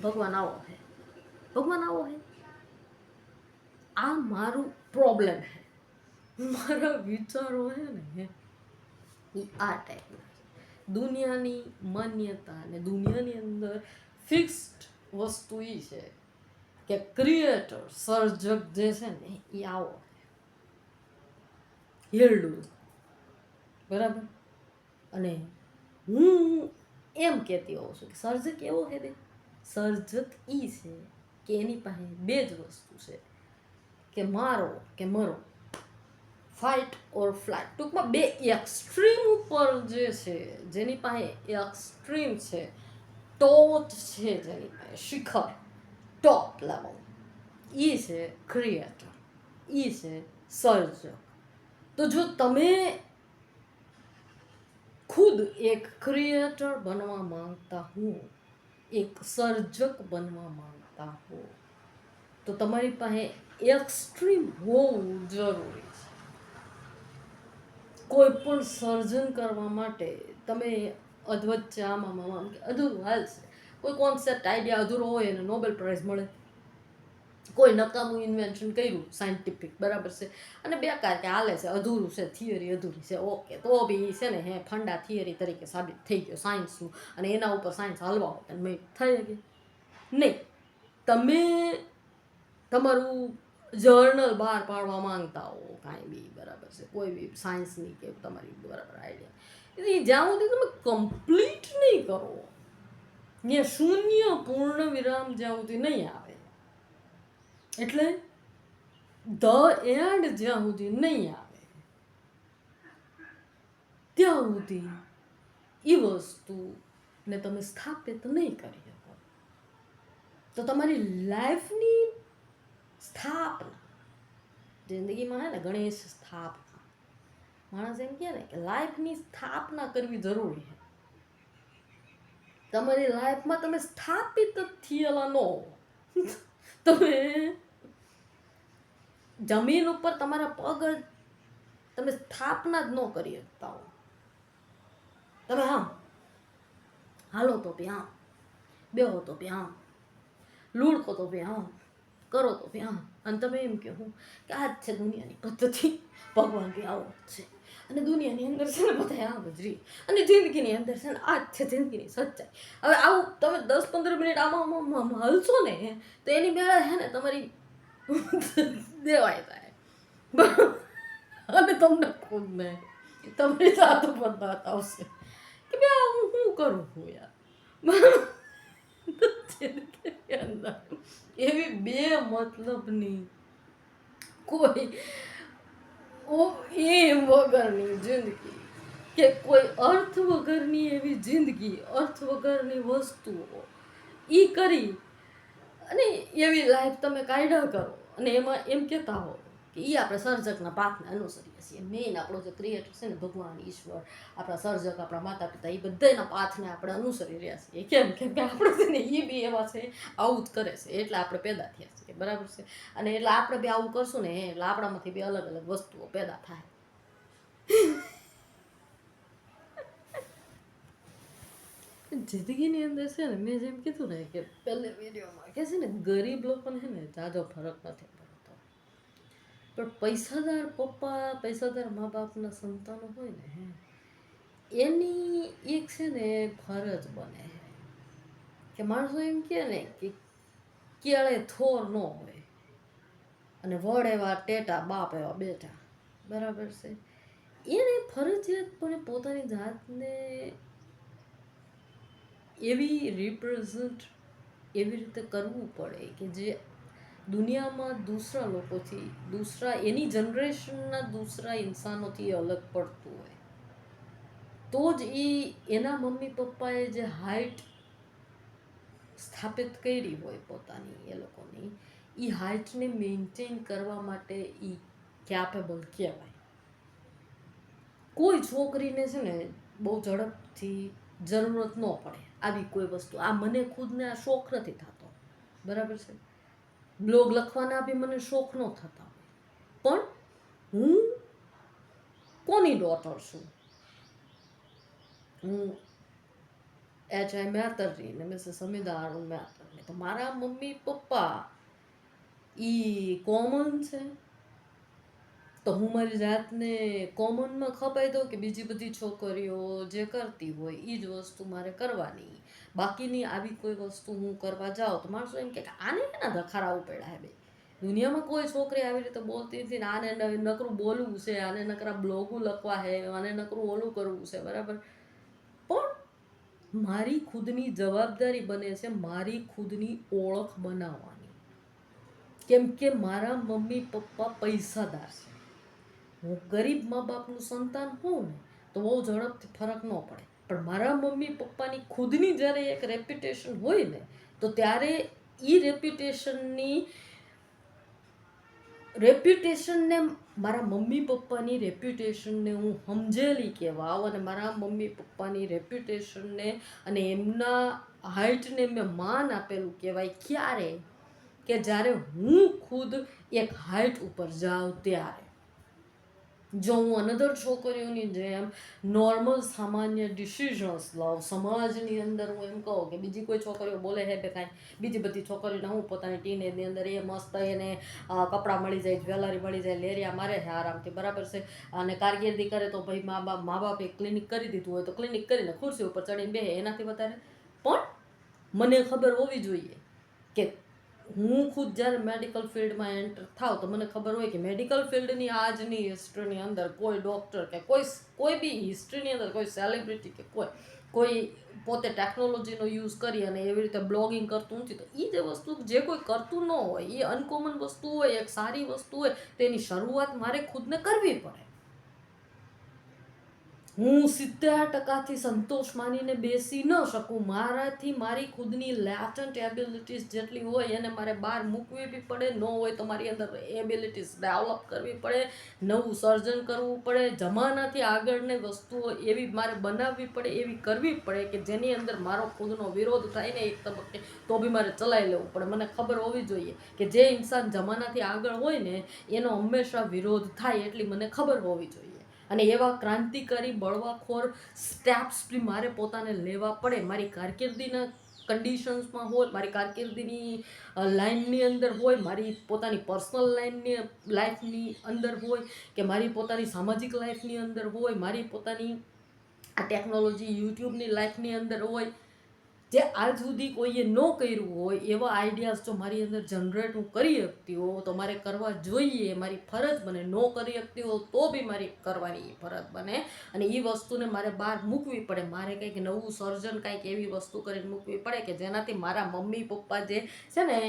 ભગવાન આવો હે, ભગવાન આવો હે, આ મારું પ્રોબ્લેમ હે, મારા વિચારો હે ને એ આ ટાઈપના દુનિયાની માન્યતા અને દુનિયાની અંદર ફિક્સ્ડ વસ્તુ એ છે કે ક્રિએટર, સર્જક જે છે ને એ આવો હેરડું, બરાબર. અને હું એમ કહેતી હોઉં છું કે સર્જક એવો છે બે, સર્જક એ છે કે એની પાસે બે જ વસ્તુ છે કે મારો કે મરો, ફાઇટ ઓર ફ્લાઇટ. ટૂંકમાં બે એક્સ્ટ્રીમ ઉપર જે છે, જેની પાસે એક્સ્ટ્રીમ છે, ટોચ છે જેની પાસે, શિખર, ટોપ લેવલ, એ છે ક્રિએટર, એ છે સર્જક. તો જો તમે ખુદ એક ક્રિએટર બનવા માંગતા હો, એક સર્જક બનવા માંગતા હો, તો તમારી પાસે એક્સ્ટ્રીમ હોવું જરૂરી છે. કોઈ પણ સર્જન કરવા માટે તમે અધવચ્ચે આમાં અધૂરું હાલશે. કોઈ કોન્સેપ્ટ આઈડિયા અધૂરો હોય એને નોબેલ પ્રાઇઝ મળે, કોઈ નકામું ઇન્વેન્શન કર્યું સાયન્ટિફિક, બરાબર છે, અને બેકાર કે હાલે છે, અધૂરું છે, થિયરી અધૂરી છે, ઓકે, તો બી છે ને હે ફંડા થિયરી તરીકે સાબિત થઈ ગયો સાયન્સનું, અને એના ઉપર સાયન્સ હાલવા હોત મેં થઈ ગઈ નહીં. તમે તમારું જર્નલ બહાર પાડવા માંગતા હો કાંઈ બી, બરાબર છે, કોઈ બી સાયન્સની કે તમારી બરાબર આઈડિયા, એટલે જ્યાં સુધી તમે કમ્પ્લીટ નહીં કરો, ત્યાં શૂન્ય પૂર્ણ વિરામ જ્યાં સુધી નહીં આવે, એટલે ધ એન્ડ જ્યાં સુધી નહીં આવે ત્યાં સુધી એ વસ્તુને તમે સ્થાપિત નહીં કરી શકો. તો તમારી લાઈફની સ્થાપના, જિંદગીમાં હે ને ગણેશ સ્થાપના, માણસ એમ કહે ને કે લાઈફની સ્થાપના કરવી જરૂરી છે. તમારી લાઈફમાં તમે સ્થાપિત જ થયેલા ન હો, તમે જમીન ઉપર તમારા પગ તમે સ્થાપના જ ન કરી શકતા હો. તમે આમ હાલો તો બી આમ, બેહો તો બી આમ, લૂડકો તો બી આમ, કરો તો બી આમ, અને તમે એમ કહો કે આ જ છે દુનિયાની પદ્ધતિ, ભગવાન બી આવો જ છે, અને દુનિયાની અંદર છે ને બધા આમ જ રહી, અને જિંદગીની અંદર છે ને આ જ છે જિંદગીની સચ્ચાઈ. હવે આવું તમે 10-15 મિનિટ આમાં હલશો ને તો એની બેળા છે ને તમારી દેવાય જાય, બરાબર, અને તમને ખુદ નહીં તમારી સાથે પણ વાત આવશે કે બે હું શું કરું છું યાર, એવી બે મતલબની કોઈ એમ વગરની જિંદગી, કે કોઈ અર્થ વગરની એવી જિંદગી, અર્થ વગરની વસ્તુઓ એ કરી અને એવી લાઈફ તમે કાયદા કરો, અને એમાં એમ કહેતા હો કે એ આપણે સર્જકના પાથને અનુસરીએ છીએ. મેઇન આપણો જે ક્રિએટર છે ને, ભગવાન, ઈશ્વર, આપણા સર્જક, આપણા માતા પિતા, એ બધાના પાથને આપણે અનુસરી રહ્યા છીએ. કેમ કે આપણે છે ને એ બી એવા છે, આવું જ કરે છે, એટલે આપણે પેદા થયા છીએ, બરાબર છે. અને એટલે આપણે બી આવું કરશું ને એટલે આપણામાંથી બી અલગ અલગ વસ્તુઓ પેદા થાય. જિંદગીની અંદર છે ને, મેં જેમ કીધું ને કે પહેલે વિડીયોમાં કે છે ને, ગરીબ લોકોને છે ને જાજો ફરક નથી પડતો, પણ પૈસાદાર પપ્પા, પૈસાદાર મા બાપના સંતાનો હોય ને એની એક છે ને ફરજ બને કે માણસો એમ કહે ને કે કેળે થોર ન હોય અને વડ એવા ટેટા, બાપ એવા બેઠા, બરાબર છે. એને ફરજિયાતપણે પોતાની જાતને એવી રિપ્રેઝન્ટ એવી રીતે કરવું પડે કે જે દુનિયામાં દૂસરા લોકોથી, દૂસરા એની જનરેશનના દૂસરા ઇન્સાનોથી અલગ પડતું હોય, તો જ એના મમ્મી પપ્પાએ જે હાઇટ સ્થાપિત કરી હોય પોતાની એ લોકોની, એ હાઇટને મેન્ટેન કરવા માટે એ કેપેબલ કહેવાય. કોઈ છોકરીને છે ને બહુ ઝડપથી જરૂરત ન પડે આવી કોઈ વસ્તુ. આ મને ખુદને આ શોખ નથી થતો, બરાબર છે. બ્લોગ લખવાના બી મને શોખ ન થતા હોય, પણ હું કોની ડોટર છું? હું H.I. Mehtarજી ને મિસિસ હમીદા અરુણ મહેતર. તો મારા મમ્મી પપ્પા ઈ કોમન છે, તો હું મારી જાતને કોમનમાં ખપાઈ દઉં કે બીજી બધી છોકરીઓ જે કરતી હોય એ જ વસ્તુ મારે કરવાની. બાકીની આવી કોઈ વસ્તુ હું કરવા જાઉં તો માણસો એમ કે આને એના ધખારા ઉપડ્યા હે. ભાઈ દુનિયામાં કોઈ છોકરી આવી રીતે બોલતી નથી ને આને નકરું બોલવું છે, આને નકરા બ્લોગું લખવા હે, આને નકરું ઓલું કરવું છે, બરાબર. પણ મારી ખુદની જવાબદારી બને છે મારી ખુદની ઓળખ બનાવવાની, કેમ કે મારા મમ્મી પપ્પા પૈસાદાર છે. હું ગરીબ મા બાપનું સંતાન હોઉં ને તો બહુ ઝડપથી ફરક ન પડે, પણ મારા મમ્મી પપ્પાની ખુદની જ્યારે એક રેપ્યુટેશન હોય ને, તો ત્યારે એ રેપ્યુટેશનને મારા મમ્મી પપ્પાની રેપ્યુટેશનને હું સમજેલી કહેવાવ, અને મારા મમ્મી પપ્પાની રેપ્યુટેશનને અને એમના હાઇટને મેં માન આપેલું કહેવાય. ક્યારે? કે જ્યારે હું ખુદ એક હાઇટ ઉપર જાઉં ત્યારે. જો હું અનધર છોકરીઓની જેમ નોર્મલ સામાન્ય ડિસિઝન્સ લઉં સમાજની અંદર, હું એમ કહું કે બીજી કોઈ છોકરીઓ બોલે હે બે કાંઈ, બીજી બધી છોકરીઓને હું પોતાની ટીનેજની અંદર એ મસ્ત એને કપડાં મળી જાય, જ્વેલરી મળી જાય, લેરિયા મારે છે આરામથી, બરાબર છે. અને કારકિર્દી કરે તો ભાઈ મા બાપે ક્લિનિક કરી દીધું હોય તો ક્લિનિક કરીને ખુરશી ઉપર ચડીને બેસે, એનાથી વધારે. પણ મને ખબર હોવી જોઈએ કે હું ખુદ જ્યારે મેડિકલ ફિલ્ડમાં એન્ટર થાવ તો મને ખબર હોય કે મેડિકલ ફિલ્ડની આજની હિસ્ટ્રીની અંદર કોઈ ડૉક્ટર કે કોઈ બી હિસ્ટ્રીની અંદર કોઈ સેલિબ્રિટી કે કોઈ પોતે ટેકનોલોજીનો યુઝ કરી અને એવી રીતે બ્લોગિંગ કરતું નથી. તો એ જે વસ્તુ જે કોઈ કરતું ન હોય, એ અનકોમન વસ્તુ હોય, એક સારી વસ્તુ હોય, તેની શરૂઆત મારે ખુદને કરવી પડે. હું 70% સંતોષ માનીને બેસી ન શકું. મારાથી મારી ખુદની લેટન્ટ એબિલિટીઝ જેટલી હોય એને મારે બહાર મૂકવી બી પડે, ન હોય તો મારી અંદર એબિલિટીઝ ડેવલપ કરવી પડે, નવું સર્જન કરવું પડે, જમાનાથી આગળની વસ્તુઓ એવી મારે બનાવવી પડે, એવી કરવી પડે કે જેની અંદર મારો ખુદનો વિરોધ થાય ને એક તબક્કે તો બી મારે ચલાવી લેવું પડે. મને ખબર હોવી જોઈએ કે જે ઇન્સાન જમાનાથી આગળ હોય ને એનો હંમેશા વિરોધ થાય, એટલી મને ખબર હોવી જોઈએ. અને એવા ક્રાંતિકારી બળવાખોર સ્ટેપ્સ બી મારે પોતાને લેવા પડે. મારી કારકિર્દીના કન્ડિશન્સમાં હોય, મારી કારકિર્દીની લાઇનની અંદર હોય, મારી પોતાની પર્સનલ લાઈફની અંદર હોય, કે મારી પોતાની સામાજિક લાઈફની અંદર હોય, મારી પોતાની આ ટેકનોલોજી યુટ્યુબની લાઈફની અંદર હોય, જે આજ સુધી કોઈએ ન કર્યું હોય એવા આઈડિયાઝ જો મારી અંદર જનરેટ હું કરી શકતી હોઉં તો મારે કરવા જોઈએ, મારી ફરજ બને. ન કરી શકતી હોઉં તો બી મારી કરવાની ફરજ બને, અને એ વસ્તુને મારે બહાર મૂકવી પડે. મારે કંઈક નવું સર્જન, કંઈક એવી વસ્તુ કરીને મૂકવી પડે કે જેનાથી મારા મમ્મી પપ્પા જે છે ને,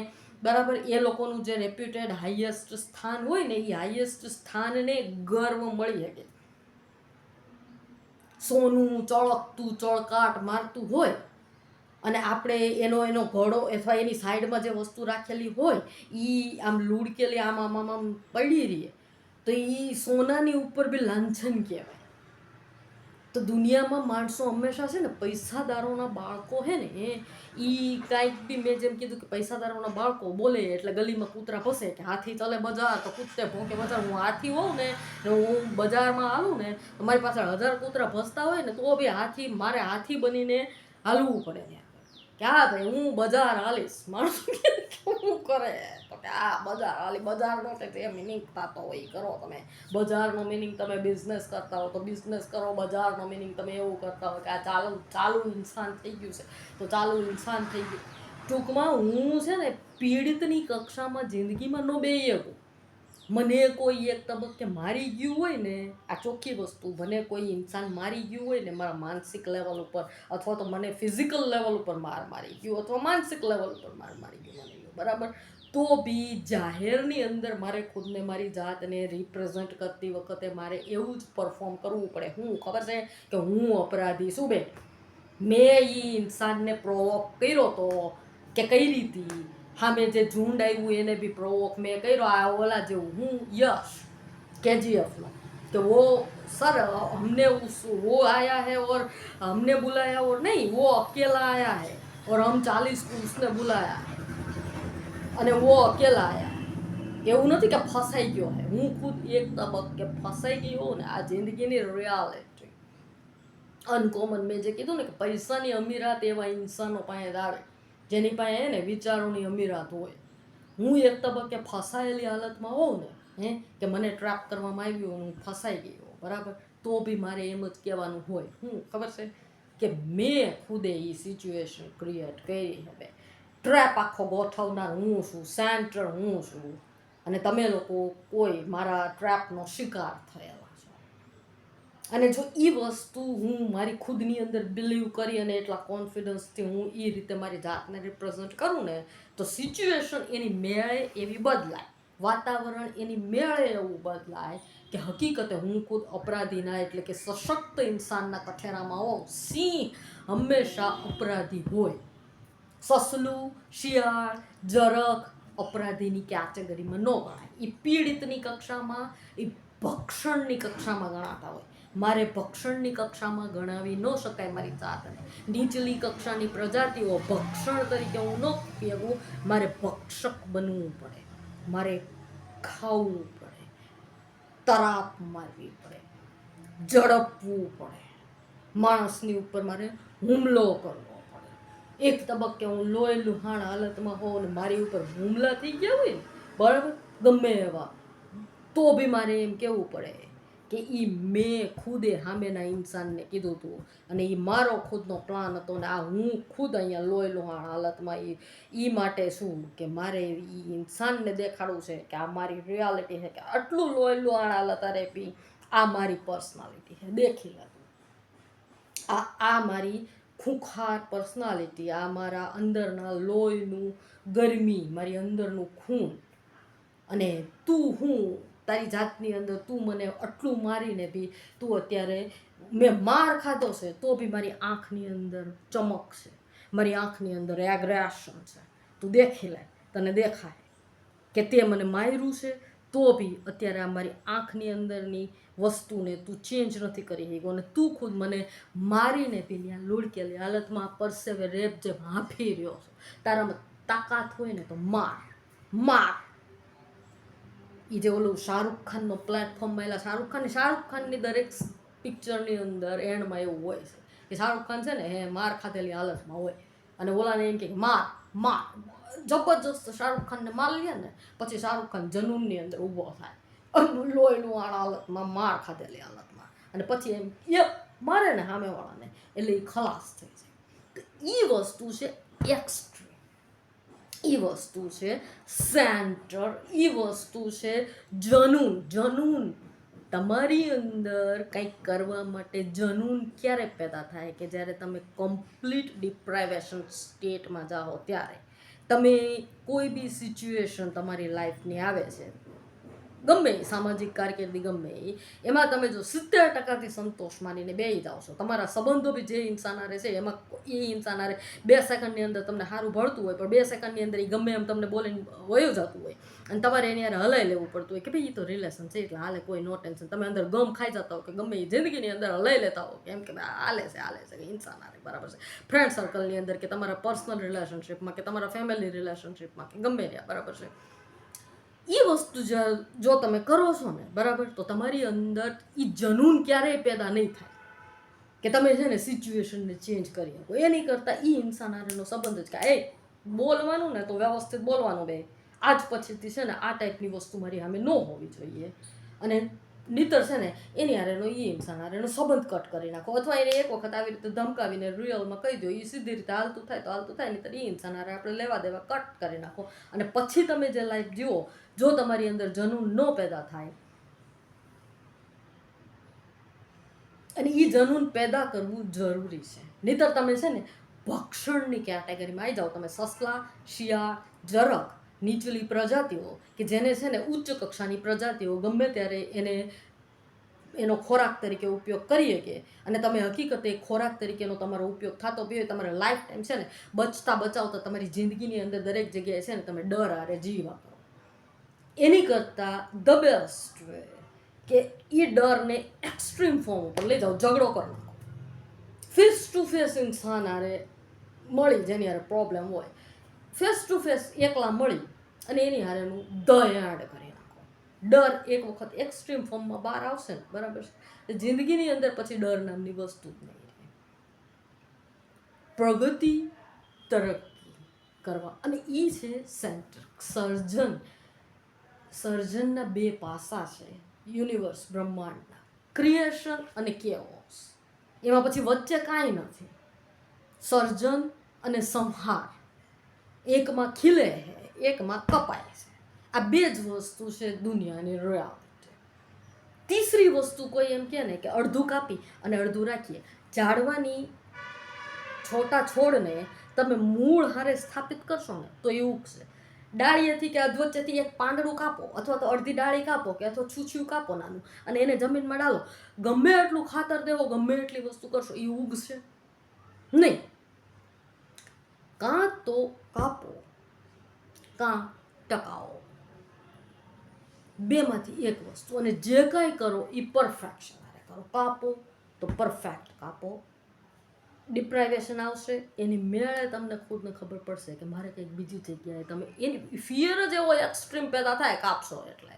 બરાબર, એ લોકોનું જે રેપ્યુટેડ હાઈએસ્ટ સ્થાન હોય ને, એ હાઈએસ્ટ સ્થાનને ગર્વ મળી શકે. સોનું ચળકતું ચળકાટ મારતું હોય અને આપણે એનો ઘોડો અથવા એની સાઈડમાં જે વસ્તુ રાખેલી હોય એ આમ લૂડકેલી આમ પડી રહીએ તો એ સોનાની ઉપર બી લાંછન કહેવાય. તો દુનિયામાં માણસો હંમેશા છે ને પૈસાદારોના બાળકો હે ને એ કાંઈક બી, મેં જેમ કીધું કે પૈસાદારોના બાળકો બોલે એટલે ગલીમાં કૂતરા ભસે, કે હાથી ચાલે બજાર તો કૂદતે ભોંકે બજાર. હું હાથી હોઉં ને હું બજારમાં હાલું ને તો મારી પાછળ 1000 કૂતરા ભસતા હોય ને તો બી મારે હાથી બનીને હાલવું પડે ત્યાં. કે હા ભાઈ હું બજાર હાલીશ. માણસો શું કરે તો કે આ બજાર હાલી. બજારનો કે જે મિનિંગ થતો હોય કરો તમે. બજારનો મિનિંગ તમે બિઝનેસ કરતા હો તો બિઝનેસ કરો, બજારનો મિનિંગ તમે એવું કરતા હોય કે આ ચાલુ ઇન્સાન થઈ ગયું છે તો ચાલુ ઇન્સાન થઈ ગયું. ટૂંકમાં હું છે ને પીડિતની કક્ષામાં જિંદગીમાં ન બેસી શકું. મને કોઈ એક તબક્કે મારી ગયું હોય ને, આ ચોખ્ખી વસ્તુ, મને કોઈ ઇન્સાન મારી ગયું હોય ને મારા માનસિક લેવલ ઉપર, અથવા તો મને ફિઝિકલ લેવલ ઉપર મારી ગયું, અથવા માનસિક લેવલ ઉપર મારી ગયું, માની લો, બરાબર, તો બી જાહેરની અંદર મારે ખુદને, મારી જાતને રિપ્રેઝન્ટ કરતી વખતે મારે એવું જ પરફોર્મ કરવું પડે. હું ખબર છે કે હું અપરાધી છું બે, મેં એ ઇન્સાનને પ્રોવોક કર્યો તો કે કઈ રીતે, હા, મેં જે ઝુંડ આવ્યું એને भी प्रोवोक મેં કર્યો. આ ઓલા જેવું હું यश KGF નો कि वो सर हमने वो आया है और हमने बुलाया और नहीं, वो अकेला आया है और हम 40 को उसने बुलाया है અને वो अकेला आया. એવું નથી કે ફસાઈ ગયો હે, હું ખુદ એક તબક્કે ફસાઈ ગયો ને. આ જિંદગીની રિયાલિટી અનકોમન. મેં જે કીધું ને કે પૈસાની અમીરાત એવા ઇન્સાનો પાસે જ આવે જેની પાસે ને વિચારોની અમીરાત હોય. હું એક તબક્કે ફસાયેલી હાલતમાં હોઉં ને, કે મને ટ્રેપ કરવામાં આવ્યું, હું ફસાઈ ગયો, બરાબર, તો બી મારે એમ જ કહેવાનું હોય, હું ખબર છે કે મેં ખુદે એ સિચ્યુએશન ક્રિએટ કરી હવે. ટ્રેપ આખો ગોઠવનાર હું છું, સેન્ટર હું છું, અને તમે લોકો કોઈ મારા ટ્રેપનો શિકાર થયેલા છો. અને જો એ વસ્તુ હું મારી ખુદની અંદર બિલીવ કરી અને એટલા કોન્ફિડન્સથી હું એ રીતે મારી જાતને રિપ્રેઝન્ટ કરું ને, તો સિચ્યુએશન એની મેળે એવી બદલાય, વાતાવરણ એની મેળે એવું બદલાય કે હકીકતે હું ખુદ અપરાધીના, એટલે કે સશક્ત ઇન્સાનના કઠેરામાં હોઉં. સિંહ હંમેશા અપરાધી હોય. સસલું, શિયાળ, જરખ અપરાધીની કેટેગરીમાં ન ગણાય. એ પીડિતની કક્ષામાં, એ ભક્ષણની કક્ષામાં ગણાતા હોય. મારે ભક્ષણની કક્ષામાં ગણાવી ન શકાય મારી જાતને. નીચલી કક્ષાની પ્રજાતિઓ ભક્ષણ તરીકે હું ન કહેવું, મારે ભક્ષક બનવું પડે, મારે ખાવું પડે, તરાપ મારવી પડે, ઝડપવું પડે, માણસની ઉપર મારે હુમલો કરવો પડે. એક તબક્કે હું લોહી લુહાણ હાલતમાં હોઉં ને મારી ઉપર હુમલા થઈ ગયા હોય ને, બરાબર, ગમે એવા, તો બી મારે એમ કહેવું પડે કે એ મેં ખુદે સામેના ઇન્સાનને કીધું હતું અને એ મારો ખુદનો પ્લાન હતો ને આ હું ખુદ અહીંયા લોહી લુહાણ હાલતમાં એ માટે શું કે મારે એ ઇન્સાનને દેખાડવું છે કે આ મારી રિયાલિટી છે, કે આટલું લોહી લુહાણ હાલત અરે પી, આ મારી પર્સનાલિટી છે, દેખી લે. આ મારી ખૂંખાર પર્સનાલિટી, આ મારા અંદરના લોહીનું ગરમી, મારી અંદરનું ખૂન. અને તું હું તારી જાતની અંદર તું મને આટલું મારીને બી તું અત્યારે, મેં માર ખાધો છે તો બી મારી આંખની અંદર ચમક છે, મારી આંખની અંદર એગ્રેશન છે. તું દેખી લે, તને દેખાય કે તે મને માર્યું છે, તો બી અત્યારે આ મારી આંખની અંદરની વસ્તુને તું ચેન્જ નથી કરી શક્યો. અને તું ખુદ મને મારીને બી ત્યાં લુડકેલી હાલતમાં પરસેવે રેપ જે હાંફી રહ્યો છો. તારામાં તાકાત હોય ને તો માર માર. એ જે ઓલું શાહરૂખ ખાનનો પ્લેટફોર્મમાં એલા શાહરૂખ ખાનની દરેક પિક્ચરની અંદર એન્ડમાં એવું હોય છે કે શાહરૂખ ખાન છે ને હે માર ખાધેલી હાલતમાં હોય અને ઓલાને એમ કે માર માર, જબરજસ્ત શાહરૂખ ખાનને માર લે ને પછી શાહરૂખ ખાન જનૂનની અંદર ઊભો થાય લોહીનું આણ હાલતમાં, માર ખાધેલી હાલતમાં, અને પછી એમ મારે ને સામેવાળાને, એટલે એ ખલાસ થઈ જાય. એ વસ્તુ છે એક્સ્ટ્રીમ, એ વસ્તુ છે સેન્ટર, એ વસ્તુ છે જનૂન. જનૂન તમારી અંદર કંઈક કરવા માટે જનૂન ક્યારે પેદા થાય કે જ્યારે તમે કમ્પ્લીટ ડિપ્રાઇવેશન સ્ટેટમાં જાઓ, ત્યારે તમે કોઈ બી સિચ્યુએશન તમારી લાઈફની આવે છે, ગમે સામાજિક કારકિર્દી ગમે એમાં તમે જો 70% સંતોષ માનીને બેસી જાઓ છો, તમારા સંબંધો બી જે ઇન્સાન હારે છે એમાં એ ઇન્સાન હારે 2 સેકન્ડની અંદર તમને સારું ભળતું હોય, પણ 2 સેકન્ડની અંદર એ ગમે એમ તમને બોલીને વયું જતું હોય અને તમારે એની યાર હલાઈ લેવું પડતું હોય કે ભાઈ એ તો રિલેશન છે એટલે હાલે, કોઈ નો ટેન્શન. તમે અંદર ગમ ખાઈ જતા હો કે ગમે એ જિંદગીની અંદર હલાઈ લેતા હો કે એમ કે હાલે છે કે ઇન્સાન હારે, બરાબર છે, ફ્રેન્ડ સર્કલની અંદર કે તમારા પર્સનલ રિલેશનશિપમાં કે તમારા ફેમિલી રિલેશનશિપમાં કે ગમે ત્યાં, બરાબર છે. એ વસ્તુ જો તમે કરો છો ને, બરાબર, તો તમારી અંદર એ જનૂન ક્યારેય પેદા નહીં થાય કે તમે છે ને સિચ્યુએશનને ચેન્જ કરી શકો. એ નહીં કરતાં એ ઇન્સાન હારેનો સંબંધ જ કે બોલવાનું ને તો વ્યવસ્થિત બોલવાનું બે, આજ પછીથી છે ને આ ટાઈપની વસ્તુ મારી સામે ન હોવી જોઈએ. અને નહીતર છે ને એની હારેનો એ ઇન્સાન હારેનો સંબંધ કટ કરી નાખો, અથવા એને એક વખત આવી રીતે ધમકાવીને રિયલમાં કહી દો, એ સીધી રીતે હાલતું થાય તો હાલતું થાય, નહીતર એ ઇન્સાન હારે આપણે લેવા દેવા કટ કરી નાખો. અને પછી તમે જે લાઈફ જીવો, જો તમારી અંદર જનૂન ન પેદા થાય, અને એ જનૂન પેદા કરવું જરૂરી છે. નહીતર તમે છે ને ભક્ષણની કેટેગરીમાં આવી જાઓ. તમે સસલા, શિયાળ, જરક, નીચલી પ્રજાતિઓ કે જેને છે ને ઉચ્ચ કક્ષાની પ્રજાતિઓ ગમે ત્યારે એનો ખોરાક તરીકે ઉપયોગ કરીએ કે, અને તમે હકીકતે ખોરાક તરીકેનો તમારો ઉપયોગ થતો બી હોય, તમારે લાઈફ ટાઈમ છે ને બચતા બચાવતા તમારી જિંદગીની અંદર દરેક જગ્યાએ છે ને તમે ડર હારે જીવા કરો. એની કરતાં ધ બેસ્ટ વે કે એ ડરને એક્સ્ટ્રીમ ફોર્મ ઉપર લઈ જાઓ, ઝઘડો કરી નાખો. ફેસ ટુ ફેસ ઇન્સાન હારે મળી, જેની હારે પ્રોબ્લેમ હોય, ફેસ ટુ ફેસ એકલા મળી અને એની હારેનું દયાડ કરી નાખો. ડર એક વખત એક્સ્ટ્રીમ ફોર્મમાં બહાર આવશે ને, બરાબર છે, જિંદગીની અંદર પછી ડર નામની વસ્તુ જ નહીં રહે. પ્રગતિ, તરક્કી કરવા, અને એ છે સેન્ટર. સર્જનના બે પાસા છે યુનિવર્સ બ્રહ્માંડના, ક્રિએશન અને કેઓસ. એમાં પછી વચ્ચે કાંઈ નથી. સર્જન અને સંહાર, એકમાં ખીલે છે, એકમાં કપાય છે. આ બે જ વસ્તુ છે દુનિયાની રિયાલિટી. તીસરી વસ્તુ કોઈ એમ કહે ને કે અડધું કાપી અને અડધું રાખીએ. ઝાડવાની છોટા છોડને તમે મૂળ હારે સ્થાપિત કરશો ને તો એ ઉગશે. ડાળીએથી કે અધવચ્ચેથી એક પાંદડું કાપો, અથવા તો અડધી ડાળી કાપો, કે અથવા છૂછિયું કાપો નાનું, અને એને જમીનમાં ડાલો, ગમે એટલું ખાતર દેવો, ગમે એટલી વસ્તુ કરશો, એ ઉગશે નહીં. કાં તો કાપો કાં ટકાવો, બેમાંથી એક વસ્તુ. અને જે કાંઈ કરો એ પરફેક્શન હારે કરો. કાપો તો પરફેક્ટ કાપો. ડિપ્રાઇવેશન આવશે, એની મેળે તમને ખુદને ખબર પડશે કે મારે કંઈક બીજી જગ્યાએ, તમે એની ફિયર જ એવો એક્સ્ટ્રીમ પેદા થાય કાપશો એટલે,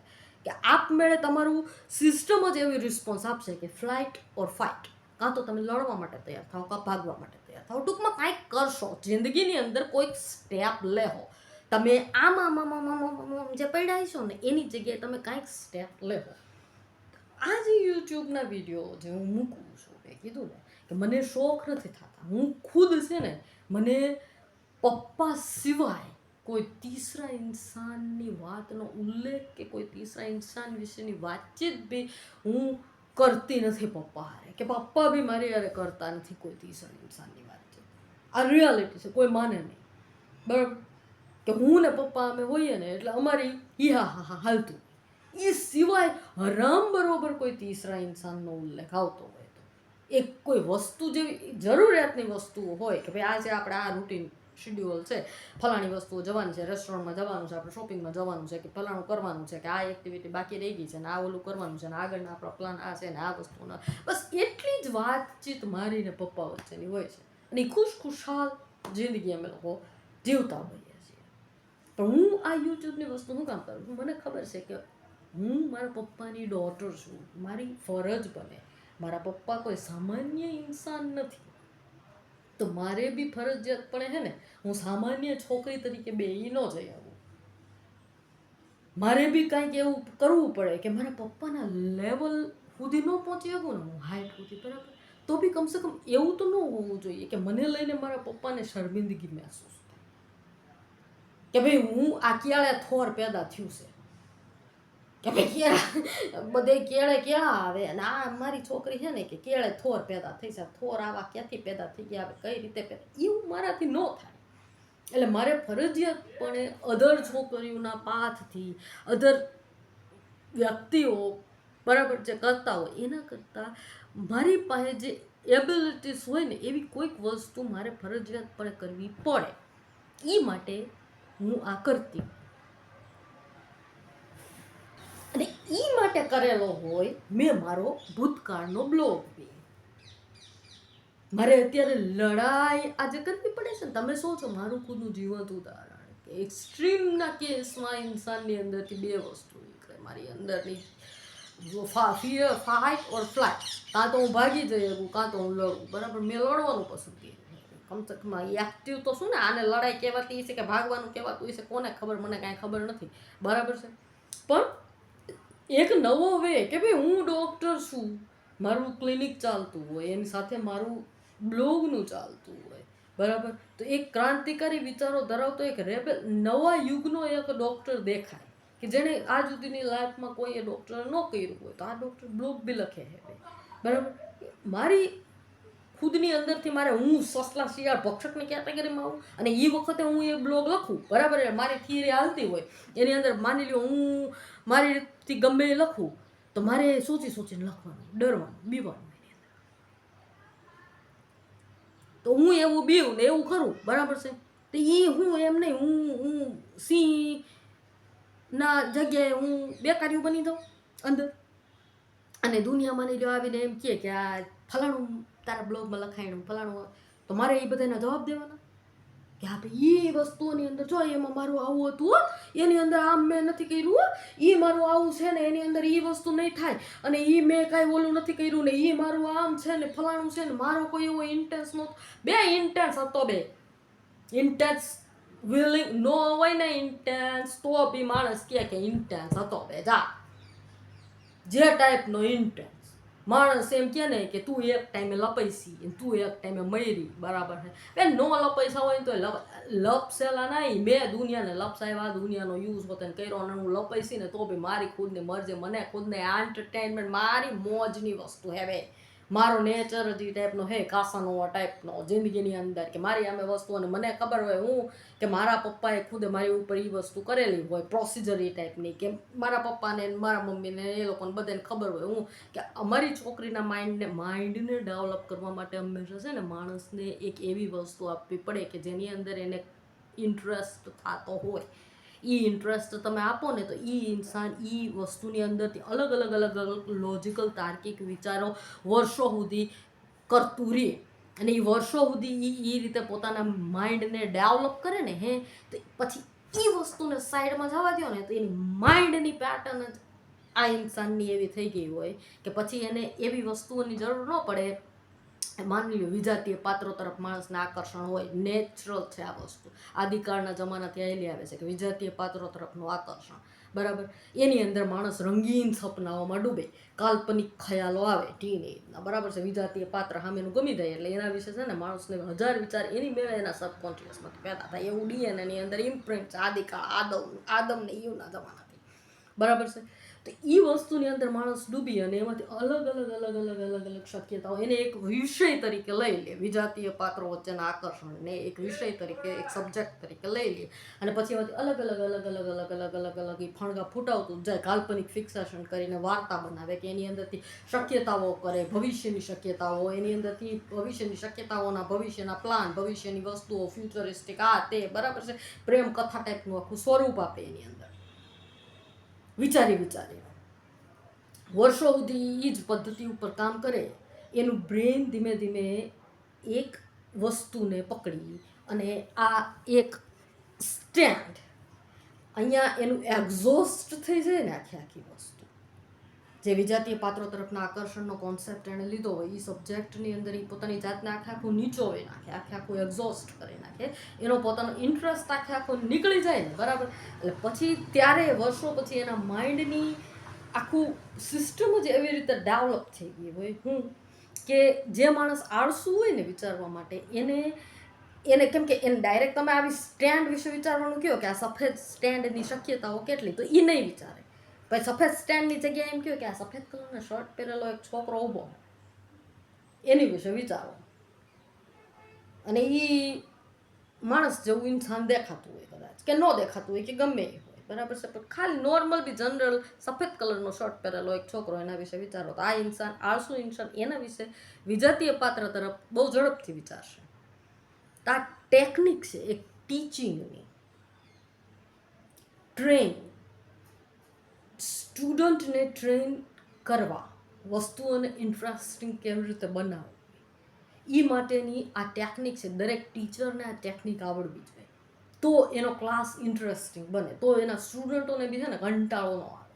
કે આપમેળે તમારું સિસ્ટમ જ એવી રિસ્પોન્સ આપશે કે ફ્લાઇટ ઓર ફાઇટ. કાં તો તમે લડવા માટે તૈયાર થાઓ, કાં ભાગવા માટે તૈયાર થાઓ. ટૂંકમાં કાંઈક કરશો જિંદગીની અંદર, કોઈક સ્ટેપ લેહો. તમે આમ જે પડ્યા છો ને એની જગ્યાએ તમે કાંઈક સ્ટેપ લેહો. આ જે યુટ્યુબના વિડીયો જે હું મૂકું છું, એ કીધું ને કે મને શોખ નથી થતા. હું ખુદ છે ને, મને પપ્પા સિવાય કોઈ તીસરા ઇન્સાનની વાતનો ઉલ્લેખ કે કોઈ તીસરા ઇન્સાન વિશેની વાતચીત બી હું કરતી નથી પપ્પા હારે, કે પપ્પા બી મારી હારે કરતા નથી કોઈ તીસરા ઇન્સાનની વાતચીત. આ રિયાલિટી છે, કોઈ માને નહીં, બરાબર. કે હું ને પપ્પા અમે હોઈએ ને એટલે અમારી હા હાલતું. એ સિવાય હરામ બરોબર કોઈ તીસરા ઇન્સાનનો ઉલ્લેખ આવતો હોય તો એક કોઈ વસ્તુ જેવી જરૂરિયાતની વસ્તુઓ હોય કે ભાઈ આજે આપણે આ રૂટીન શેડ્યુલ છે, ફલાણી વસ્તુઓ જવાની છે, રેસ્ટોરન્ટમાં જવાનું છે, આપણે શોપિંગમાં જવાનું છે, કે ફલાણું કરવાનું છે, કે આ એક્ટિવિટી બાકી રહી ગઈ છે, ને આ ઓલું કરવાનું છે, ને આગળના આપણા પ્લાન આ છે, ને આ વસ્તુના, બસ એટલી જ વાતચીત મારી ને પપ્પા વચ્ચેની હોય છે. અને એ ખુશખુશાલ જિંદગી અમે લોકો જીવતા હોઈએ છીએ. પણ હું આ યુટ્યુબની વસ્તુ શું કામ કરું છું? મને ખબર છે કે હું મારા પપ્પાની ડોટર છું, મારી ફરજ બને. મારા પપ્પા કોઈ સામાન્ય ઇન્સાન નથી, તો મારે બી ફરજિયાતપણે છે ને હું સામાન્ય છોકરી તરીકે બેહી ન જઈ આવું. મારે બી કાંઈક એવું કરવું પડે કે મારા પપ્પાના લેવલ સુધી ન પહોંચી શકું ને હું, હાઈટ સુધી, બરાબર, તો બી કમસે કમ એવું તો ન હોવું જોઈએ કે મને લઈને મારા પપ્પાને શર્મિંદગી મહેસૂસ થાય કે ભાઈ હું આ ક્યારે થોર પેદા થયું છે, કે ભાઈ કેળા બધે કેળા આવે, અને આ મારી છોકરી છે ને કે કેળે થોર પેદા થઈ છે. થોર આવા ક્યાંથી પેદા થઈ ગયા, કઈ રીતે પેદા, એવું મારાથી ન થાય. એટલે મારે ફરજિયાતપણે અધર છોકરીઓના પાથથી, અધર વ્યક્તિઓ બરાબર જે કરતા હોય એના કરતાં મારી પાસે જે એબિલિટીઝ હોય ને એવી કોઈક વસ્તુ મારે ફરજિયાતપણે કરવી પડે. એ માટે હું આ કરતી, અને એ માટે કરેલો હોય મેં મારો ભૂતકાળનો બ્લોગ બી. મારે અત્યારે લડાઈ આજે કરવી પડે છે ને, તમે શું છો મારું ખુદનું જીવંત ઉદાહરણ કે એક્સ્ટ્રીમના કેસમાં ઇન્સાનની અંદરથી બે વસ્તુ નીકળે મારી અંદરની, ફિયર, ફાઇટ ઓર ફ્લાઇટ. કાં તો હું ભાગી જઈ શકું, કાં તો હું લડું, બરાબર. મેં લડવાનું પસંદ કર્યું. કમસે કમ એક્ટિવ તો શું ને, આને લડાઈ કહેવાતી છે કે ભાગવાનું કહેવાતું છે, કોને ખબર, મને કાંઈ ખબર નથી, બરાબર છે. પણ એક નવો વે કે ભાઈ હું ડૉક્ટર છું, મારું ક્લિનિક ચાલતું હોય, એની સાથે મારું બ્લોગનું ચાલતું હોય, બરાબર. તો એક ક્રાંતિકારી વિચારો ધરાવતો એક રેબેલ નવા યુગનો એક ડૉક્ટર દેખાય કે જેણે આજ સુધીની લાઈફમાં કોઈએ ડૉક્ટર ન કર્યું હોય, તો આ ડૉક્ટર બ્લોગ બી લખે છે ભાઈ, બરાબર. મારી ખુદની અંદરથી મારે હું સસલા શિયાળ ભક્ષકની કેટેગરીમાં આવું અને એ વખતે હું એ બ્લોગ લખું, બરાબર. મારી થિયરી હાલતી હોય એની અંદર માની લો હું મારી રીતથી ગમે એ લખું, તો મારે સોચી સોચીને લખવાનું, ડરવાનું, બીવાનું એની અંદર. તો હું એવું બીવું ને એવું કરું, બરાબર છે. તો એ હું એમ નહીં હું સિંહ ના જગ્યાએ હું બેકારીઓ બની દઉં અંદર, અને દુનિયા માની લો આવીને એમ કે આ ફલાણું તારા બ્લોગમાં લખાયણું ફલાણું, તો મારે એ બધાના જવાબ દેવાના કે હા ભાઈ એ વસ્તુઓની અંદર જો એમાં મારું આવું હતું, એની અંદર આમ મેં નથી કર્યું, એ મારું આવું છે ને એની અંદર એ વસ્તુ નહીં થાય, અને એ મેં કાંઈ ઓલું નથી કર્યું ને એ મારું આમ છે ને ફલાણું છે ને, મારો કોઈ એવો ઇન્ટેન્સ નહોતો. બે ઇન્ટેન્સ હતો, બે ઇન્ટેન્સ વિલિંગ નો હોય ને ઇન્ટેન્સ, તો બી માણસ કે ઇન્ટેન્સ હતો બે જા, જે ટાઈપનો ઇન્ટેન્સ માણસ એમ કે ને કે તું એક ટાઈમે લપૈસી તું એક ટાઈમે મરી, બરાબર છે. એ નો લપૈસા હોય તો લપસેલા નહીં, મેં દુનિયાને લપસાવ્યા, દુનિયાનો યુઝ પોતાને કર્યો અને હું લપૈસી ને તો બી મારી ખુદને મરજે, મને ખુદને એન્ટરટેનમેન્ટ મારી મોજની વસ્તુ હે ભાઈ. મારો નેચર જ એ ટાઈપનો હે, કાસાનોવા ટાઈપનો જિંદગીની અંદર કે મારી આમે વસ્તુ, અને મને ખબર હોય હું કે મારા પપ્પાએ ખુદે મારી ઉપર એ વસ્તુ કરેલી હોય, પ્રોસિજર એ ટાઈપની કે મારા પપ્પાને મારા મમ્મીને એ લોકોને બધાને ખબર હોય હું કે અમારી છોકરીના માઇન્ડને ડેવલપ કરવા માટે હંમેશા છે ને માણસને એક એવી વસ્તુ આપવી પડે કે જેની અંદર એને ઇન્ટરેસ્ટ થતો હોય. એ ઇન્ટરેસ્ટ તમે આપો ને તો એ ઇન્સાન એ વસ્તુની અંદરથી અલગ અલગ અલગ અલગ લોજિકલ તાર્કિક વિચારો વર્ષો સુધી કરતું રહે, અને એ વર્ષો સુધી એ રીતે પોતાના માઇન્ડને ડેવલપ કરે ને તો પછી એ વસ્તુને સાઈડમાં જવા દો ને તો એની માઇન્ડની પેટર્ન જ આ ઇન્સાનની એવી થઈ ગઈ હોય કે પછી એને એવી વસ્તુઓની જરૂર ન પડે. માની લો વિજાતીય પાત્રો તરફ માણસને આકર્ષણ હોય, નેચરલ છે આ વસ્તુ, આદિકાળના જમાનાથી આવેલી આવે છે કે વિજાતીય પાત્રો તરફનું આકર્ષણ, બરાબર. એની અંદર માણસ રંગીન સપનાઓમાં ડૂબે, કાલ્પનિક ખ્યાલો આવે ટીનેજના, બરાબર છે. વિજાતીય પાત્ર સામેનું ગમી જાય એટલે એના વિશે છે ને માણસને હજાર વિચાર એની મેળે એના સબકોન્શિયસમાંથી પેદા થાય, એવું ડીએનએની અંદર ઇમ્પ્રિન્ટ છે આદિકાળ આદમ ને ઈવના જમાનાથી, બરાબર છે. તો એ વસ્તુની અંદર માણસ ડૂબી અને એમાંથી અલગ અલગ અલગ અલગ અલગ અલગ શક્યતાઓ એને એક વિષય તરીકે લઈ લે, વિજાતીય પાત્રો વચ્ચેના આકર્ષણને એક વિષય તરીકે, એક સબ્જેક્ટ તરીકે લઈ લે, અને પછી એમાંથી અલગ અલગ અલગ અલગ અલગ અલગ અલગ અલગ એ ફણગા ફૂટાવતું જાય, કાલ્પનિક ફિક્સેશન કરીને વાર્તા બનાવે કે એની અંદરથી શક્યતાઓ કરે, ભવિષ્યની શક્યતાઓ, એની અંદરથી ભવિષ્યની શક્યતાઓના ભવિષ્યના પ્લાન, ભવિષ્યની વસ્તુઓ, ફ્યુચરિસ્ટિક આ તે, બરાબર છે. પ્રેમ કથા ટાઈપનું આખું સ્વરૂપ આપે એની અંદર વિચારી વર્ષો સુધી એ જ પદ્ધતિ ઉપર કામ કરે. એનું બ્રેન ધીમે ધીમે એક વસ્તુને પકડી અને આ એક સ્ટેન્ડ અહીંયા એનું એક્ઝોસ્ટ થઈ જાય ને આખી વસ્તુ, જે વિજાતીય પાત્રો તરફના આકર્ષણનો કોન્સેપ્ટ એણે લીધો હોય એ સબ્જેક્ટની અંદર એ પોતાની જાતને આખું નીચોવી નાખે, આખું એક્ઝોસ્ટ કરી નાખે, એનો પોતાનો ઇન્ટરેસ્ટ આખો નીકળી જાય ને, બરાબર. એટલે પછી ત્યારે વર્ષો પછી એના માઇન્ડની આખું સિસ્ટમ જ એવી રીતે ડેવલપ થઈ ગઈ હોય કે જે માણસ આળસુ હોય ને વિચારવા માટે એને કેમ કે એને ડાયરેક્ટ તમે આવી સ્ટેન્ડ વિશે વિચારવાનું કહો કે આ સફેદ સ્ટેન્ડની શક્યતાઓ કેટલી, તો એ નહીં વિચારે. પછી સફેદ સ્ટેન્ડની જગ્યાએ એમ કહ્યું કે આ સફેદ કલરનો શર્ટ પહેરેલો એક છોકરો ઊભો એની વિશે વિચારો, અને એ માણસ જેવું ઇન્સાન દેખાતું હોય કદાચ કે ન દેખાતું હોય કે ગમે એ હોય, બરાબર છે. પણ ખાલી નોર્મલ બી જનરલ સફેદ કલરનો શર્ટ પહેરેલો એક છોકરો એના વિશે વિચારો તો આ ઇન્સાન આળસુ ઇન્સાન એના વિશે વિજાતીય પાત્ર તરફ બહુ ઝડપથી વિચારશે. આ ટેકનિક છે એક ટીચિંગની, ટ્રેન સ્ટુડન્ટને ટ્રેન કરવા, વસ્તુઓને ઇન્ટરેસ્ટિંગ કેવી રીતે બનાવવી એ માટેની આ ટેકનિક છે. દરેક ટીચરને આ ટેકનિક આવડવી જોઈએ, તો એનો ક્લાસ ઇન્ટરેસ્ટિંગ બને, તો એના સ્ટુડન્ટોને બી છે ને કંટાળો ન આવે.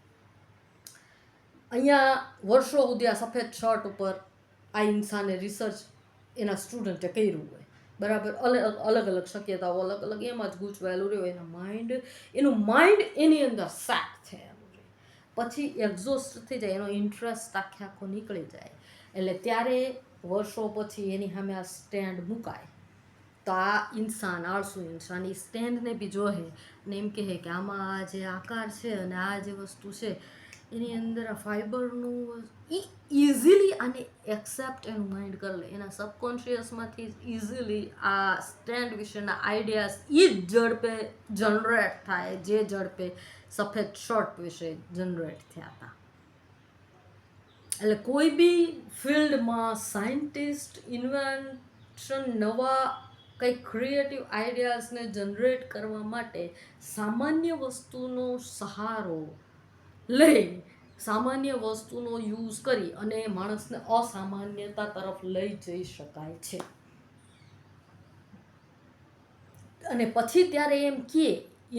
અહીંયા વર્ષો સુધી આ સફેદ શર્ટ ઉપર આ ઇન્સાને રિસર્ચ એના સ્ટુડન્ટે કર્યું હોય, બરાબર. અલગ અલગ શક્યતાઓ અલગ અલગ એમાં જ ગૂંચવાયેલું રહ્યો એનું માઇન્ડ એની અંદર સેટ છે. પછી એક્ઝોસ્ટ થઈ જાય, એનો ઇન્ટરેસ્ટ આખો નીકળી જાય, એટલે ત્યારે વર્ષો પછી એની સામે આ સ્ટેન્ડ મુકાય. તો આ ઇન્સાન, આળસુ ઇન્સાન એ સ્ટેન્ડને બી જોહે અને એમ કહે કે આમાં આ જે આકાર છે અને આ જે વસ્તુ છે એની અંદર આ ફાઈબરનું ઇઝીલી આને એક્સેપ્ટ એનું માઇન્ડ કરી લે, એના સબકોન્શિયસમાંથી ઇઝીલી આ સ્ટેન્ડ વિશેના આઈડિયાઝ એ જ ઝડપે જનરેટ થાય જે ઝડપે સફેદ શર્ટ વિશે જનરેટ થયા હતા. એટલે કોઈ બી ફિલ્ડમાં સાયન્ટિસ્ટ ઇન્વેન્શન, નવા કંઈક ક્રિએટિવ આઈડિયાઝને જનરેટ કરવા માટે સામાન્ય વસ્તુનો સહારો લઈ, સામાન્ય વસ્તુનો યુઝ કરી અને માણસને અસામાન્યતા તરફ લઈ જઈ શકાય છે. અને પછી ત્યારે એમ કે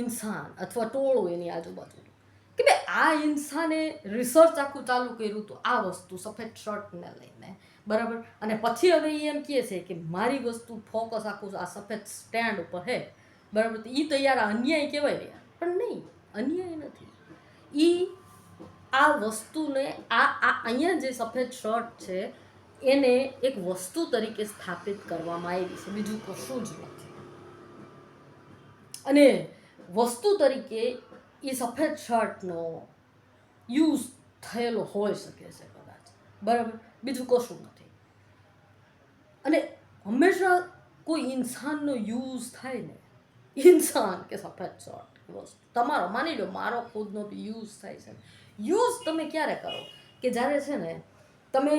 ઇન્સાન અથવા ટોળું એની આજુબાજુ કે ભાઈ આ ઇન્સાને રિસર્ચ આખું ચાલુ કર્યું હતું આ વસ્તુ સફેદ શર્ટને લઈને, બરાબર, અને પછી હવે એ એમ કહે છે કે મારી વસ્તુ ફોકસ આખું આ સફેદ સ્ટેન્ડ ઉપર હે, બરાબર. તો એ તો યાર અન્યાય કહેવાય ને યાર, પણ નહીં, અન્યાય નથી. એ આ વસ્તુને અહીંયા જે સફેદ શર્ટ છે એને એક વસ્તુ તરીકે સ્થાપિત કરવામાં આવી છે, બીજું કશું જ નથી. અને વસ્તુ તરીકે એ સફેદ શર્ટનો યુઝ થયેલો હોઈ શકે છે કદાચ, બરાબર, બીજું કશું નથી. અને હંમેશા કોઈ ઇન્સાનનો યુઝ થાય ને, ઇન્સાન કે સફેદ શર્ટ વસ્તુ તમારો, માની લો મારો ખુદનો બી યુઝ થાય છે. યુઝ તમે ક્યારે કરો કે જ્યારે છે ને તમે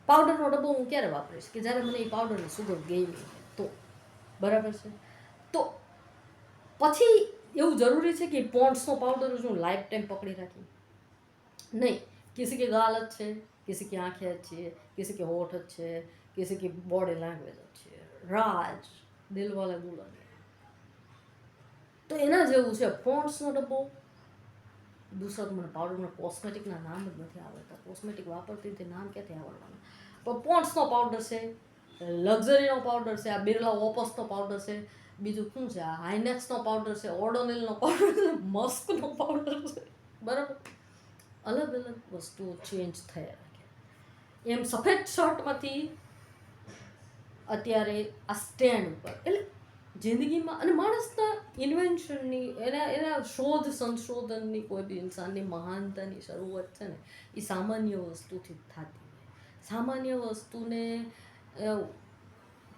પાવડરનો ડબ્બો હું ક્યારે વાપરીશ કે જ્યારે મને એ પાવડરની સુગંધ ગમી તો, બરાબર છે. તો પછી એવું જરૂરી છે કે પોન્ડ્સનો પાવડર જ હું લાઈફ ટાઈમ પકડી રાખી? नहीं, किसी की गाल अच्छे, किसी की आंखें अच्छी है, किसी के होठ अच्छे है, किसी की बॉडी लैंग्वेज अच्छी है, राज दिल वाला दुल्हन है. તો એના જેવું છે પોન્ડ્સનો ડબ્બો. દૂસરા તો મને પાવડરના કોસ્મેટિકના નામ જ નથી આવડતા, કોસ્મેટિક વાપરતી તે નામ ક્યાંથી આવડવાના. પણ પોન્ડ્સનો પાવડર છે, લક્ઝરીનો પાવડર છે, આ બિરલા ઓપસનો પાવડર છે, બીજું શું છે, આ હાઇનેક્સનો પાવડર છે, ઓડોનિલનો પાવડર છે, મસ્કનો પાવડર છે, બરાબર. અલગ અલગ વસ્તુઓ ચેન્જ થયા રાખે. એમ સફેદ શર્ટમાંથી અત્યારે આ સ્ટેન્ડ ઉપર, એટલે જિંદગીમાં અને માણસના ઇન્વેન્શનની, એના શોધ સંશોધનની, કોઈ બી ઇન્સાનની મહાનતાની શરૂઆત છે ને એ સામાન્ય વસ્તુથી જ થતી હોય. સામાન્ય વસ્તુને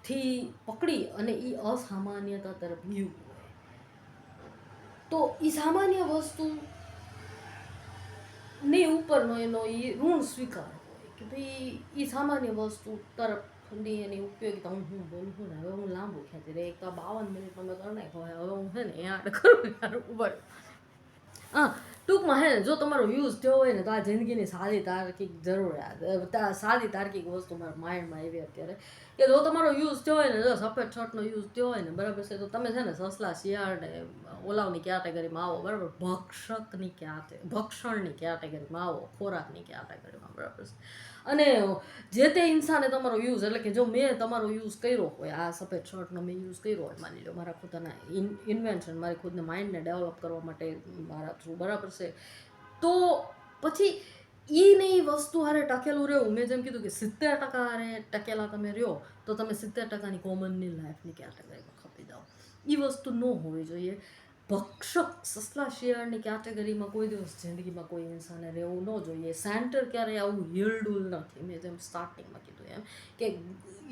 થી પકડી અને એ અસામાન્યતા તરફ ગયું હોય તો એ સામાન્ય વસ્તુ ને ઉપરનો એનો એ ઋણ સ્વીકાર હોય કે ભાઈ એ સામાન્ય વસ્તુ તરફની એની ઉપયોગિતા. હું બોલું છું ને હવે હું લાંબુ ખેંચી રહી, એક તો 52 મિનિટ તમે કરી નાખો, હવે હું છે ને યાર કરું યાર ઉપર. હા, ટૂંકમાં હે ને જો તમારો યુઝ થયો હોય ને તો આ જિંદગીની સાદી તાર્કિક જરૂરિયાત, સાદી તાર્કિક વસ્તુ મારા માઇન્ડમાં આવી અત્યારે કે જો તમારો યુઝ થયો હોય ને, જો સફેદ શર્ટનો યુઝ થયો હોય ને, બરાબર છે, તો તમે છે ને સસલા શિયાળ ને ઓલાવની કેટેગરીમાં આવો, બરાબર, ભક્ષણની કેટેગરીમાં આવો, ખોરાકની કેટેગરીમાં, બરાબર છે. અને જે તે ઇન્સાને તમારો યુઝ, એટલે કે જો મેં તમારો યુઝ કર્યો હોય, આ સફેદ શર્ટનો મેં યુઝ કર્યો હોય, માની લો મારા ખુદના ઇન્વેન્શન, મારી ખુદને માઇન્ડને ડેવલપ કરવા માટે મારા થ્રુ, બરાબર છે, તો પછી એને એ વસ્તુ હારે ટકેલું રહેવું. મેં જેમ કીધું કે 70% હારે ટકેલા તમે રહ્યો તો તમે 70%ની કોમનની લાઈફની કેટેગરીમાં ખપી જાઓ. એ વસ્તુ ન હોવી જોઈએ. ભક્ષક સસલા શિયાળની કેટેગરીમાં કોઈ દિવસ જિંદગીમાં કોઈ ઇન્સાને રહેવું ન જોઈએ. સેન્ટર ક્યારેય આવું હિલડુલ નથી. મેં જેમ સ્ટાર્ટિંગમાં કીધું એમ કે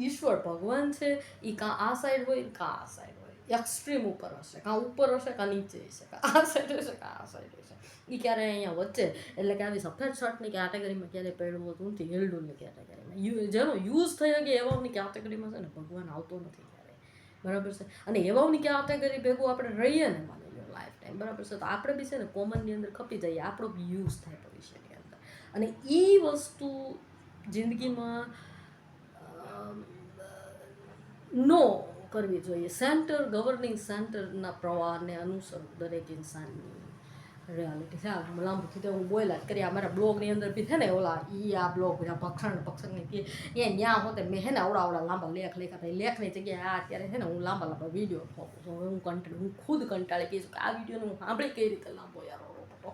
ઈશ્વર ભગવાન છે એ કાં આ સાઈડ હોય કાં આ સાઈડ હોય, એક્સ્ટ્રીમ ઉપર હશે, કાં ઉપર હશે કાં નીચે હશે, કાં આ સાઈડ હશે કાં આ સાઈડ હશે, એ ક્યારેય અહીંયા વચ્ચે, એટલે કે આવી સફેદ શર્ટની કેટેગરીમાં ક્યારેય પડવું હતું નથી. હિલડુલની કેટેગરીમાં જેનો યુઝ થઈ શકે એવાની કેટેગરીમાં છે ને ભગવાન આવતો નથી ક્યારેય, બરાબર છે. અને એવાની કેટેગરી ભેગું આપણે રહીએ ને માની લો લાઈફ ટાઈમ, બરાબર છે, તો આપણે બી છે ને કોમનની અંદર ખપી જઈએ, આપણો બી યુઝ થાય ભવિષ્યની અંદર. અને એ વસ્તુ જિંદગીમાં નો કરવી જોઈએ. સેન્ટર, ગવર્નિંગ સેન્ટરના પ્રવાહને અનુસર દરેક ઇન્સાનની રિયાલિટી છે. લાંબુ થયું હું બોલ્યા જ કરી. આ મારા બ્લોગની અંદર બી છે ને ઓલા આ બ્લોગ પક્ષણની ત્યાં હોતે મેં હે ને આવડા લાંબા લેખ લખ્યા હતા. લેખની જગ્યાએ આ અત્યારે છે ને હું લાંબા વિડીયો ફોકું છું. હવે હું ખુદ કંટાળી ગઈ છું કે આ વિડીયોને હું સાંભળી કઈ રીતે લાંબો યાર હતો.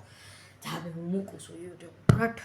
જાવે હું મૂકું છું યુટ્યુબ રટ